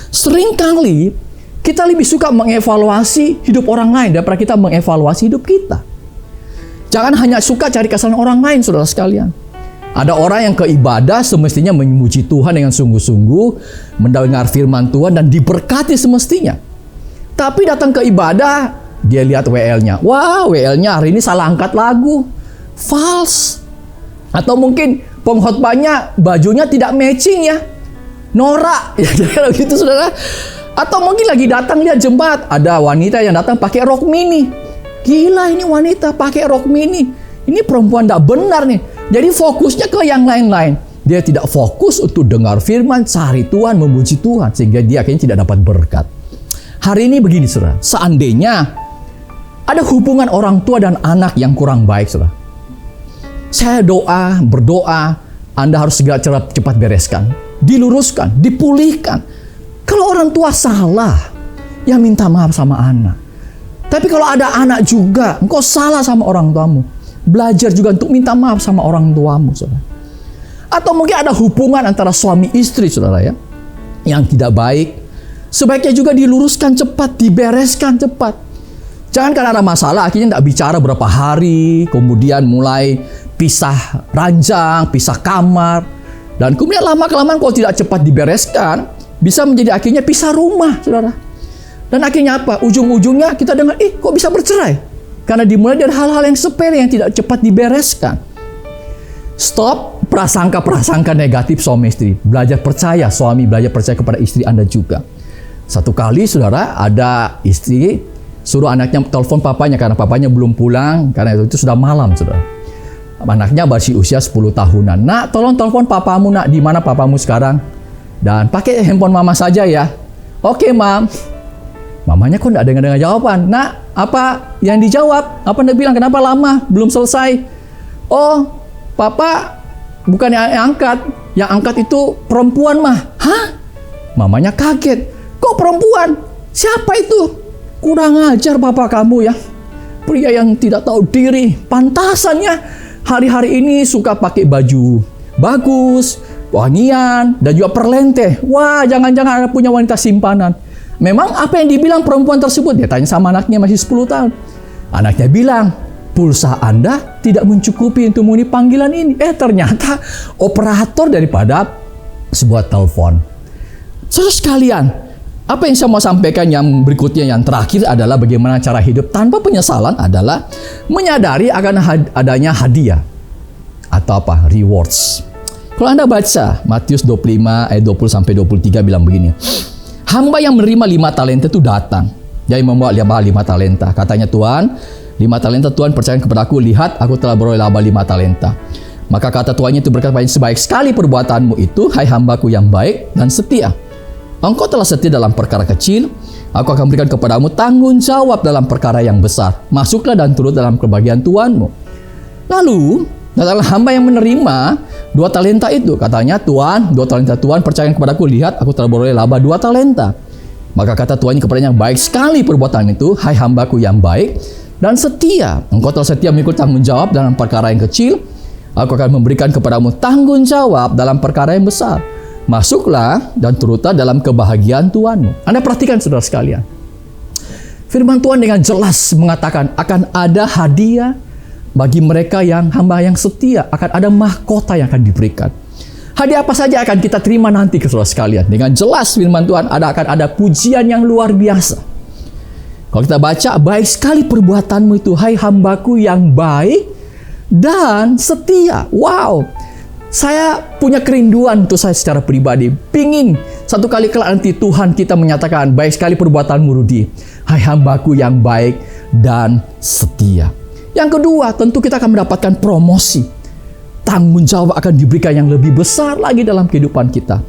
Seringkali kita lebih suka mengevaluasi hidup orang lain daripada kita mengevaluasi hidup kita. Jangan hanya suka cari kesalahan orang lain, saudara sekalian. Ada orang yang ke ibadah semestinya memuji Tuhan dengan sungguh-sungguh, mendengar firman Tuhan dan diberkati semestinya. Tapi datang ke ibadah, dia lihat WL-nya. Wah, WL-nya hari ini salah angkat lagu. False. Atau mungkin pengkhotbahnya bajunya tidak matching ya. Norak. Ya kalau gitu, saudara. Atau mungkin lagi datang lihat jemaat, ada wanita yang datang pakai rok mini. Gila, ini wanita pakai rok mini. Ini perempuan tidak benar nih. Jadi fokusnya ke yang lain-lain. Dia tidak fokus untuk dengar firman, cari Tuhan, memuji Tuhan. Sehingga dia akhirnya tidak dapat berkat. Hari ini begini, saudara. Seandainya ada hubungan orang tua dan anak yang kurang baik, saudara. Saya berdoa, Anda harus segera cepat bereskan. Diluruskan, dipulihkan. Kalau orang tua salah, ya minta maaf sama anak. Tapi kalau ada anak juga, engkau salah sama orang tuamu, belajar juga untuk minta maaf sama orang tuamu, saudara. Atau mungkin ada hubungan antara suami istri, saudara ya, yang tidak baik. Sebaiknya juga diluruskan cepat, dibereskan cepat. Jangan karena ada masalah, akhirnya tidak bicara berapa hari, kemudian mulai pisah ranjang, pisah kamar. Dan kemudian lama-kelamaan kalau tidak cepat dibereskan, bisa menjadi akhirnya pisah rumah, saudara. Dan akhirnya apa? Ujung-ujungnya kita dengar, kok bisa bercerai? Karena dimulai dari hal-hal yang sepele yang tidak cepat dibereskan. Stop prasangka-prasangka negatif suami istri. Belajar percaya, suami belajar percaya kepada istri Anda juga. Satu kali, saudara, ada istri suruh anaknya telepon papanya karena papanya belum pulang, karena itu sudah malam, saudara. Anaknya masih usia 10 tahunan. Nak, tolong telepon papamu, nak. Di mana papamu sekarang? Dan pakai handphone mama saja ya. Oke, mam. Mamanya kok tidak dengar jawaban. Nak, apa yang dijawab? Apa Anda bilang? Kenapa lama? Belum selesai. Oh, papa bukan yang angkat. Yang angkat itu perempuan, mah. Hah? Mamanya kaget. Kok perempuan? Siapa itu? Kurang ajar papa kamu ya. Pria yang tidak tahu diri. Pantasannya hari-hari ini suka pakai baju bagus, wangian, dan juga perlente. Wah, jangan-jangan punya wanita simpanan. Memang apa yang dibilang perempuan tersebut? Dia tanya sama anaknya, masih 10 tahun. Anaknya bilang, pulsa Anda tidak mencukupi untuk memenuhi panggilan ini. Ternyata operator daripada sebuah telepon. Saudara sekalian, apa yang saya mau sampaikan yang berikutnya, yang terakhir adalah bagaimana cara hidup tanpa penyesalan adalah menyadari akan adanya hadiah atau apa? Rewards. Kalau Anda baca Matius 25 ayat 20-23 bilang begini. Hamba yang menerima 5 talenta itu datang. Dia membawa 5 talenta. Katanya, Tuhan, 5 talenta Tuhan percayakan kepadaku. Lihat, aku telah beroleh laba 5 talenta. Maka kata tuannya itu berkata, sebaik sekali perbuatanmu itu, hai hambaku yang baik dan setia. Engkau telah setia dalam perkara kecil, aku akan berikan kepadamu tanggung jawab dalam perkara yang besar. Masuklah dan turut dalam kebahagiaan Tuhanmu. Lalu, datanglah hamba yang menerima 2 talenta itu. Katanya, Tuhan, 2 talenta Tuhan percayakan kepadaku. Lihat, aku telah beroleh laba 2 talenta. Maka kata tuannya kepadanya, baik sekali perbuatan itu, hai hambaku yang baik dan setia. Engkau telah setia mengikut tanggung jawab dalam perkara yang kecil, aku akan memberikan kepadamu tanggung jawab dalam perkara yang besar. Masuklah dan turutlah dalam kebahagiaan Tuhanmu. Anda perhatikan, saudara sekalian. Firman Tuhan dengan jelas mengatakan akan ada hadiah bagi mereka yang hamba yang setia. Akan ada mahkota yang akan diberikan. Hadiah apa saja akan kita terima nanti, saudara sekalian. Dengan jelas firman Tuhan akan ada pujian yang luar biasa. Kalau kita baca, baik sekali perbuatanmu itu, hai hambaku yang baik dan setia. Wow. Saya punya kerinduan untuk saya secara pribadi. Pingin satu kali kelak nanti Tuhan kita menyatakan, baik sekali perbuatanmu Rudi, hai hambaku yang baik dan setia. Yang kedua, tentu kita akan mendapatkan promosi. Tanggung jawab akan diberikan yang lebih besar lagi dalam kehidupan kita.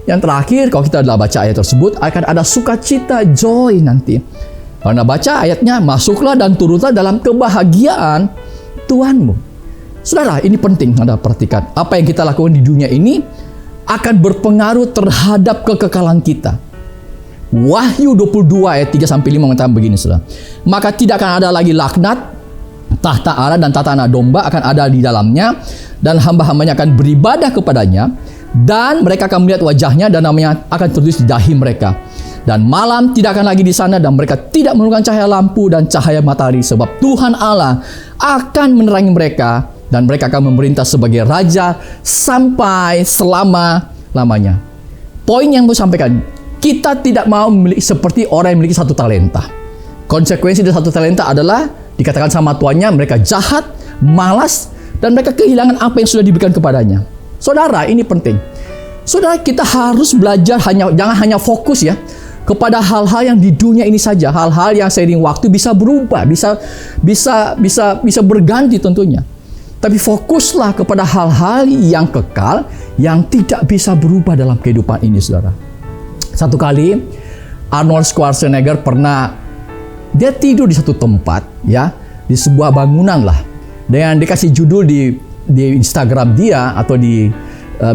Yang terakhir, kalau kita adalah baca ayat tersebut, akan ada sukacita, joy nanti. Kalau Anda baca ayatnya, masuklah dan turutlah dalam kebahagiaan Tuhanmu. Saudara, ini penting Anda perhatikan. Apa yang kita lakukan di dunia ini akan berpengaruh terhadap kekekalan kita. Wahyu 22 ayat 3-5 mengatakan begini, saudara. Maka tidak akan ada lagi laknat, tahta Allah dan tahta anak domba akan ada di dalamnya, dan hamba-hambanya akan beribadah kepadanya, dan mereka akan melihat wajahnya, dan namanya akan tertulis di dahi mereka. Dan malam tidak akan lagi di sana, dan mereka tidak memerlukan cahaya lampu dan cahaya matahari, sebab Tuhan Allah akan menerangi mereka, dan mereka akan memerintah sebagai raja sampai selama-lamanya. Poin yang mau sampaikan, kita tidak mau memiliki seperti orang yang memiliki satu talenta. Konsekuensi dari satu talenta adalah dikatakan sama tuannya, mereka jahat, malas, dan mereka kehilangan apa yang sudah diberikan kepadanya. Saudara, ini penting. Saudara, kita harus belajar jangan hanya fokus ya kepada hal-hal yang di dunia ini saja, hal-hal yang seiring waktu bisa berubah, bisa berganti tentunya. Tapi fokuslah kepada hal-hal yang kekal, yang tidak bisa berubah dalam kehidupan ini, saudara. Satu kali, Arnold Schwarzenegger dia tidur di satu tempat, ya, di sebuah bangunan lah. Dan dikasih judul di Instagram dia atau di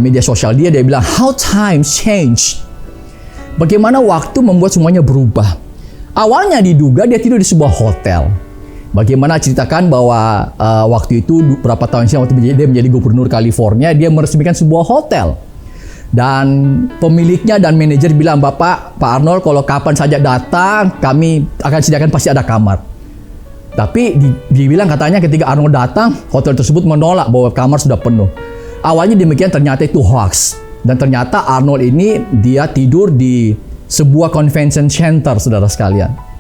media sosial dia bilang, How Times Change. Bagaimana waktu membuat semuanya berubah. Awalnya diduga dia tidur di sebuah hotel. Bagaimana ceritakan bahwa waktu itu beberapa tahun silam waktu dia menjadi gubernur California, dia meresmikan sebuah hotel. Dan pemiliknya dan manajer bilang, Pak Arnold, kalau kapan saja datang, kami akan sediakan, pasti ada kamar. Tapi dibilang katanya ketika Arnold datang, hotel tersebut menolak bahwa kamar sudah penuh. Awalnya demikian, ternyata itu hoax. Dan ternyata Arnold ini dia tidur di sebuah convention center, saudara sekalian.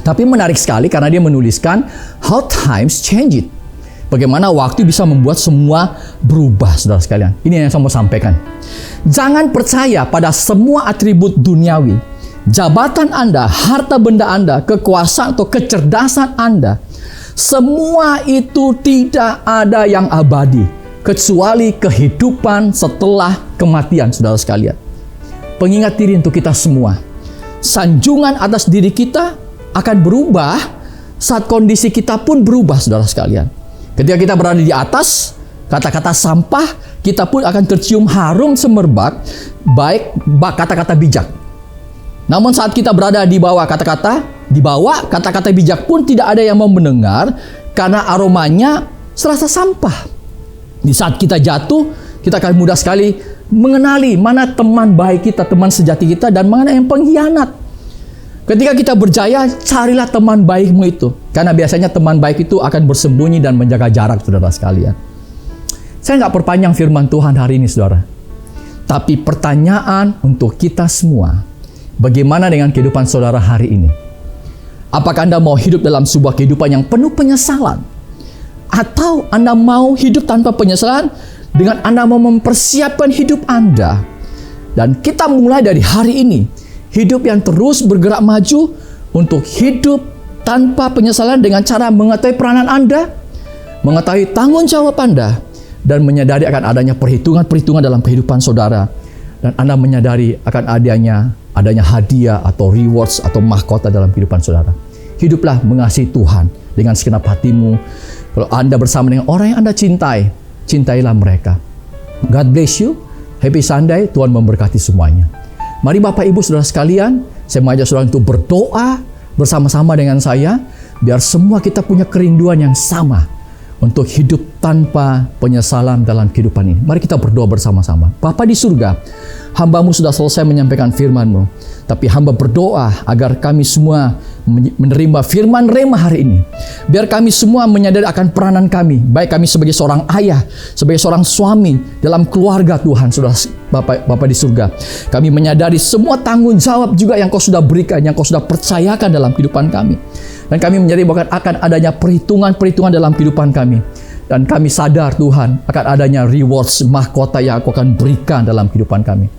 Tapi menarik sekali karena dia menuliskan How Times Change It. Bagaimana waktu bisa membuat semua berubah, saudara sekalian. Ini yang saya mau sampaikan. Jangan percaya pada semua atribut duniawi. Jabatan Anda, harta benda Anda, kekuasaan atau kecerdasan Anda. Semua itu tidak ada yang abadi, kecuali kehidupan setelah kematian, saudara sekalian. Pengingat diri untuk kita semua. Sanjungan atas diri kita akan berubah saat kondisi kita pun berubah, saudara sekalian. Ketika kita berada di atas, kata-kata sampah, kita pun akan tercium harum semerbak, baik kata-kata bijak. Namun saat kita berada di bawah kata-kata bijak pun tidak ada yang mau mendengar, karena aromanya serasa sampah. Di saat kita jatuh, kita akan mudah sekali mengenali mana teman baik kita, teman sejati kita, dan mana yang pengkhianat. Ketika kita berjaya, carilah teman baikmu itu. Karena biasanya teman baik itu akan bersembunyi dan menjaga jarak, saudara sekalian. Saya nggak perpanjang firman Tuhan hari ini, saudara. Tapi pertanyaan untuk kita semua, bagaimana dengan kehidupan saudara hari ini? Apakah Anda mau hidup dalam sebuah kehidupan yang penuh penyesalan? Atau Anda mau hidup tanpa penyesalan dengan Anda mau mempersiapkan hidup Anda? Dan kita mulai dari hari ini, hidup yang terus bergerak maju untuk hidup tanpa penyesalan dengan cara mengetahui peranan Anda, mengetahui tanggung jawab Anda, dan menyadari akan adanya perhitungan-perhitungan dalam kehidupan saudara. Dan Anda menyadari akan adanya hadiah atau rewards atau mahkota dalam kehidupan saudara. Hiduplah mengasihi Tuhan dengan segenap hatimu. Kalau Anda bersama dengan orang yang Anda cintai, cintailah mereka. God bless you. Happy Sunday. Tuhan memberkati semuanya. Mari Bapak Ibu Saudara sekalian, saya mengajak saudara untuk berdoa bersama-sama dengan saya, biar semua kita punya kerinduan yang sama untuk hidup tanpa penyesalan dalam kehidupan ini. Mari kita berdoa bersama-sama. Bapa di surga, hamba-Mu sudah selesai menyampaikan firman-Mu, tapi hamba berdoa agar kami semua menerima firman rema hari ini. Biar kami semua menyadari akan peranan kami, baik kami sebagai seorang ayah, sebagai seorang suami dalam keluarga Tuhan, Saudara Bapa di surga. Kami menyadari semua tanggung jawab juga yang Kau sudah berikan, yang Kau sudah percayakan dalam kehidupan kami. Dan kami menyadari bahwa akan adanya perhitungan-perhitungan dalam kehidupan kami. Dan kami sadar Tuhan akan adanya rewards, mahkota yang Engkau akan berikan dalam kehidupan kami.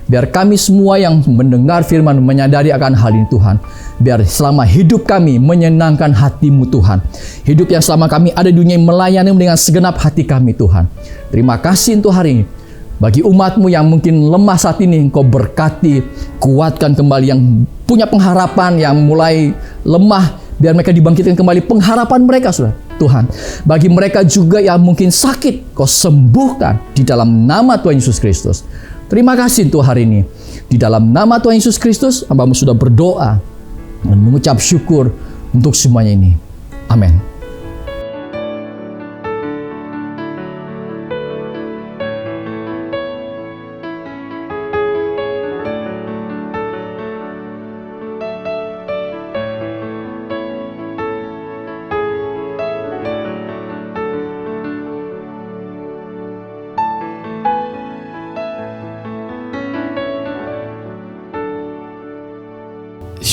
Biar kami semua yang mendengar firman menyadari akan hal ini Tuhan. Biar selama hidup kami menyenangkan hati-Mu Tuhan. Hidup yang selama kami ada di dunia melayani dengan segenap hati kami Tuhan. Terima kasih untuk hari ini. Bagi umat-Mu yang mungkin lemah saat ini, Engkau berkati, kuatkan kembali yang punya pengharapan, yang mulai lemah, biar mereka dibangkitkan kembali pengharapan mereka Saudara. Tuhan, bagi mereka juga yang mungkin sakit, Kau sembuhkan di dalam nama Tuhan Yesus Kristus. Terima kasih untuk hari ini. Di dalam nama Tuhan Yesus Kristus, hamba-Mu sudah berdoa dan mengucap syukur untuk semuanya ini. Amin.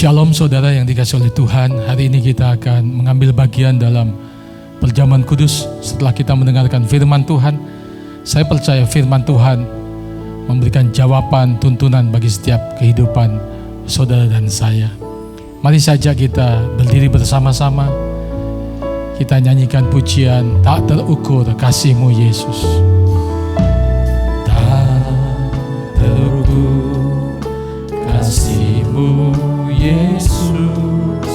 Shalom saudara yang dikasihi oleh Tuhan. Hari ini kita akan mengambil bagian dalam perjamuan kudus. Setelah kita mendengarkan firman Tuhan, saya percaya firman Tuhan memberikan jawaban tuntunan bagi setiap kehidupan saudara dan saya. Mari saja kita berdiri bersama-sama. Kita nyanyikan pujian Tak Terukur Kasih-Mu Yesus. Tak terukur kasih-Mu Yesus,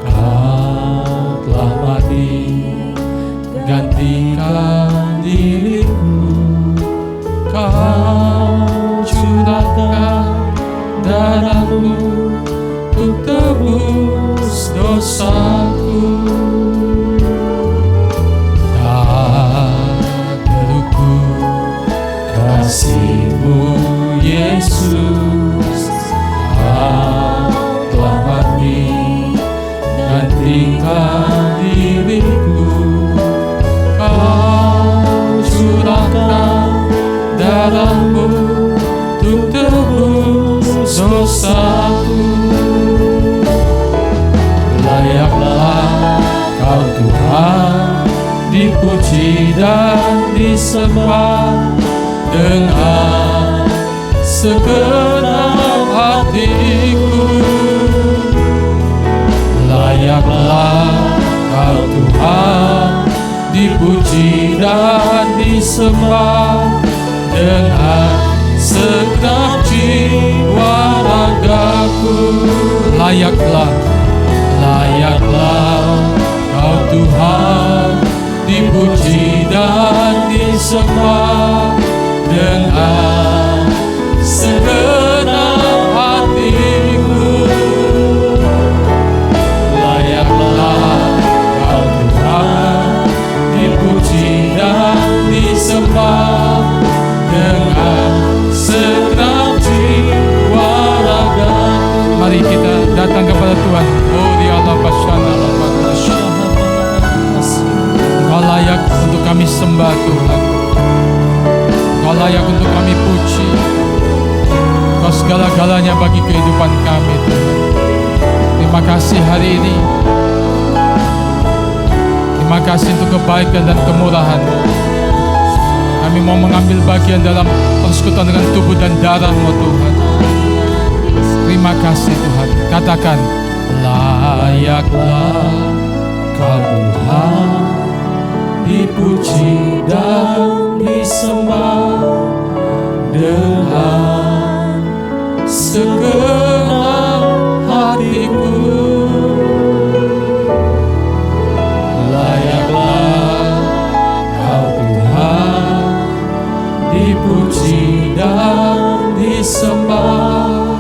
Kau telah mati gantikan diriku. Kau curahkan darah-Mu untuk tebus dosaku. Tak terukur kasih-Mu Yesus, gantikan diriku. Kau curahkan darah-Mu untuk tebus dosaku. Layaklah Kau Tuhan dipuji dan disembah dengan segenap hatiku. Layaklah Kau Tuhan dipuji dan disembah dengan segenap jiwa ragaku. Layaklah Kau Tuhan dipuji dan disembah dengan segenap hatiku. Dipuji dan disembah dengan segenap jiwa raga. Mari kita datang kepada Tuhan. Kau layak untuk kami sembah Tuhan. Kau layak untuk kami puji. Kau segala-galanya bagi kehidupan kami Tuhan. Terima kasih hari ini. Terima kasih untuk kebaikan dan kemurahan-Mu. Kami mau mengambil bagian dalam persekutuan dengan tubuh dan darah-Mu Tuhan. Terima kasih Tuhan. Katakan, layaklah Kau Tuhan dipuji dan disembah dengan segenap hatiku. Dipuji dan disembah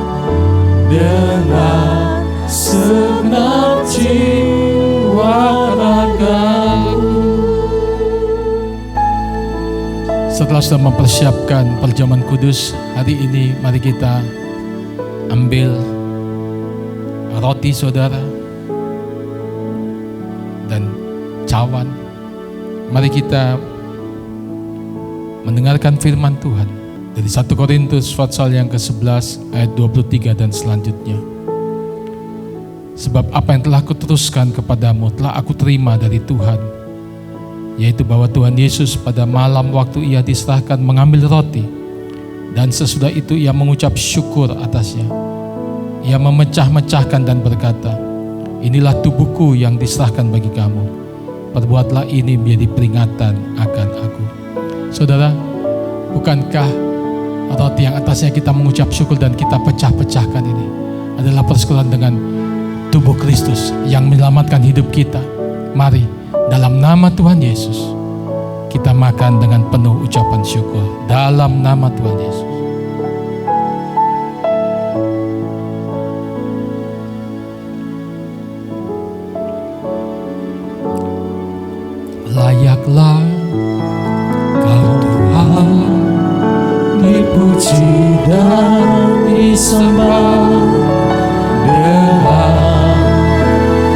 dengan segenap jiwa ragaku. Setelah sudah mempersiapkan perjamuan kudus, hari ini mari kita ambil roti saudara dan cawan. Mari kita mendengarkan firman Tuhan dari 1 Korintus pasal yang ke-11 ayat 23 dan selanjutnya. Sebab apa yang telah kuteruskan kepadamu telah aku terima dari Tuhan, yaitu bahwa Tuhan Yesus pada malam waktu ia diserahkan mengambil roti, dan sesudah itu ia mengucap syukur atasnya. Ia memecah-mecahkan dan berkata, "Inilah tubuhku yang diserahkan bagi kamu. Perbuatlah ini menjadi peringatan akan aku." Saudara, bukankah roti yang atasnya kita mengucap syukur dan kita pecah-pecahkan ini adalah persekutuan dengan tubuh Kristus yang menyelamatkan hidup kita? Mari, dalam nama Tuhan Yesus, kita makan dengan penuh ucapan syukur. Dalam nama Tuhan Yesus. Layaklah Kau Tuhan, dipuji dan disembah dengan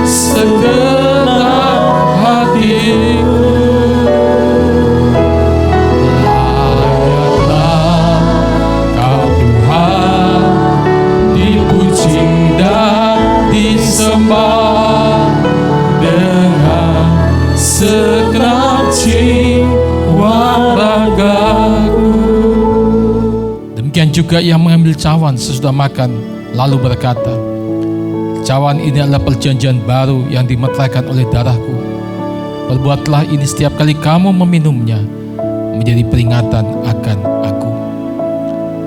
segenap hatiku. Layaklah Kau Tuhan, dipuji dan disembah dengan segenap jiwa ragaku. Demikian juga ia mengambil cawan sesudah makan, lalu berkata, "Cawan ini adalah perjanjian baru yang dimeteraikan oleh darahku. Perbuatlah ini setiap kali kamu meminumnya, menjadi peringatan akan aku.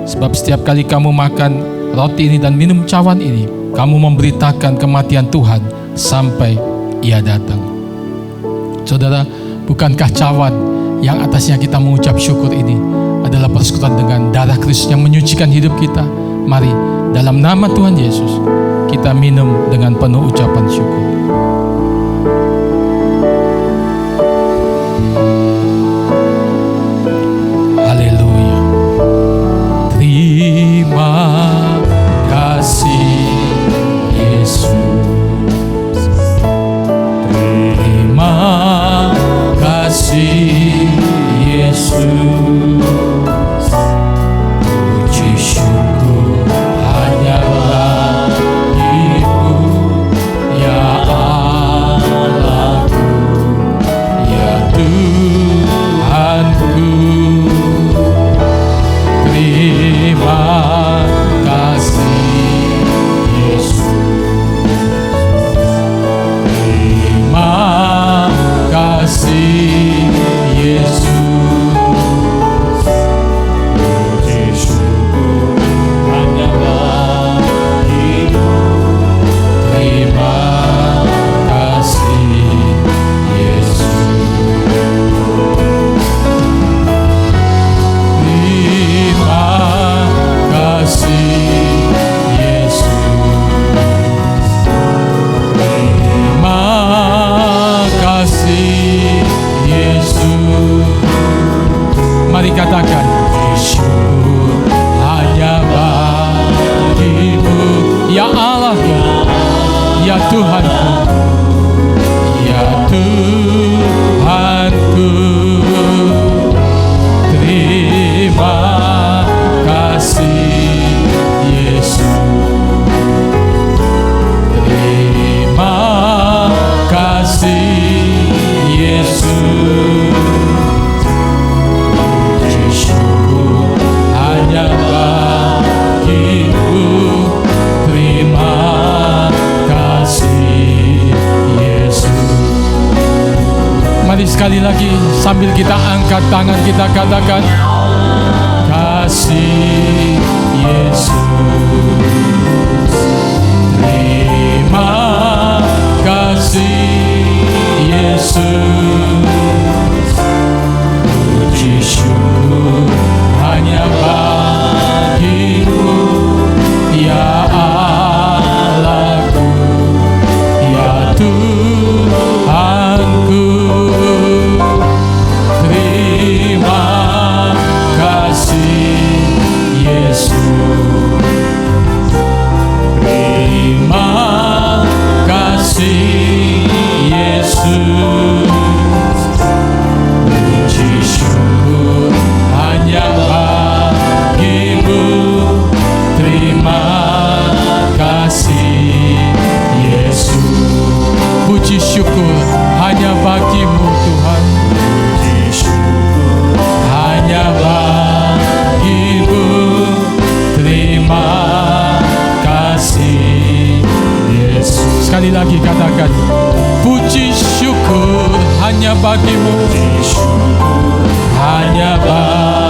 Sebab setiap kali kamu makan roti ini dan minum cawan ini, kamu memberitakan kematian Tuhan sampai ia datang." Saudara, bukankah cawan yang atasnya kita mengucap syukur ini adalah persekutuan dengan darah Kristus yang menyucikan hidup kita? Mari, dalam nama Tuhan Yesus, kita minum dengan penuh ucapan syukur. Haleluya. Terima kasih Yesus. Terima kasih Yesus. Puji syukur hanya bagimu, ya Allahku, ya Tuhanku. Terima kasih Yesus. Terima kasih Yesus. Puji syukur hanya bagimu. Terima kasih Yesus. Terima kasih Yesus. Terima kasih Yesus. Mari katakan, syukur hanya bagimu, ya Allahku, ya Tuhanku, ya Tuhanku. Terima kasih Yesus. Terima kasih Yesus. Puji syukur hanya bagimu. Terima kasih Yesus. Mari sekali lagi sambil kita angkat tangan, kita katakan, kasih Yesus. Terima kasih Yesus. Puji syukur hanya bagimu, ya Allahku, ya Tuhanku. Terima kasih Yesus. Terima kasih Yesus. Puji syukur hanya bagimu. Terima kasih Yesus. Puji syukur hanya bagimu Tuhan. bagimu, hanya bagimu.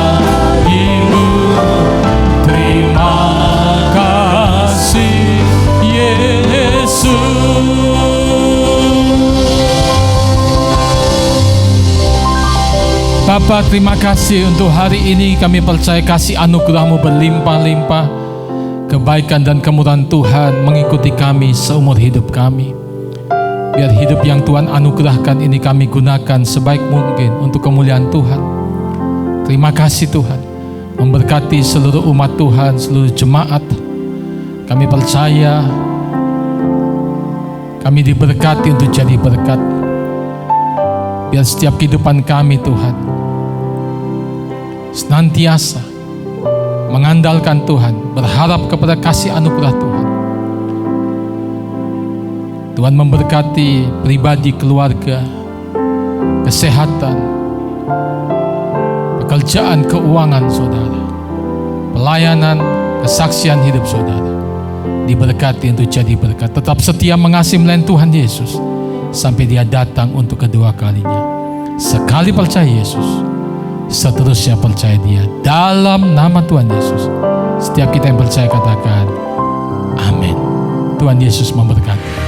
Terima kasih Yesus. Bapa, terima kasih untuk hari ini. Kami percaya kasih anugerah-Mu berlimpah-limpah. Kebaikan dan kemurahan Tuhan mengikuti kami seumur hidup kami. Biar hidup yang Tuhan anugerahkan ini kami gunakan sebaik mungkin untuk kemuliaan Tuhan. Terima kasih Tuhan, memberkati seluruh umat Tuhan, seluruh jemaat. Kami percaya kami diberkati untuk jadi berkat. Biar setiap kehidupan kami Tuhan senantiasa mengandalkan Tuhan, berharap kepada kasih anugerah Tuhan. Tuhan memberkati pribadi, keluarga, kesehatan, pekerjaan, keuangan saudara, pelayanan, kesaksian hidup saudara. Diberkati untuk jadi berkat. Tetap setia mengasihi melayani Tuhan Yesus sampai Dia datang untuk kedua kalinya. Sekali percaya Yesus, seterusnya percaya Dia. Dalam nama Tuhan Yesus, setiap kita yang percaya katakan amin. Tuhan Yesus memberkati.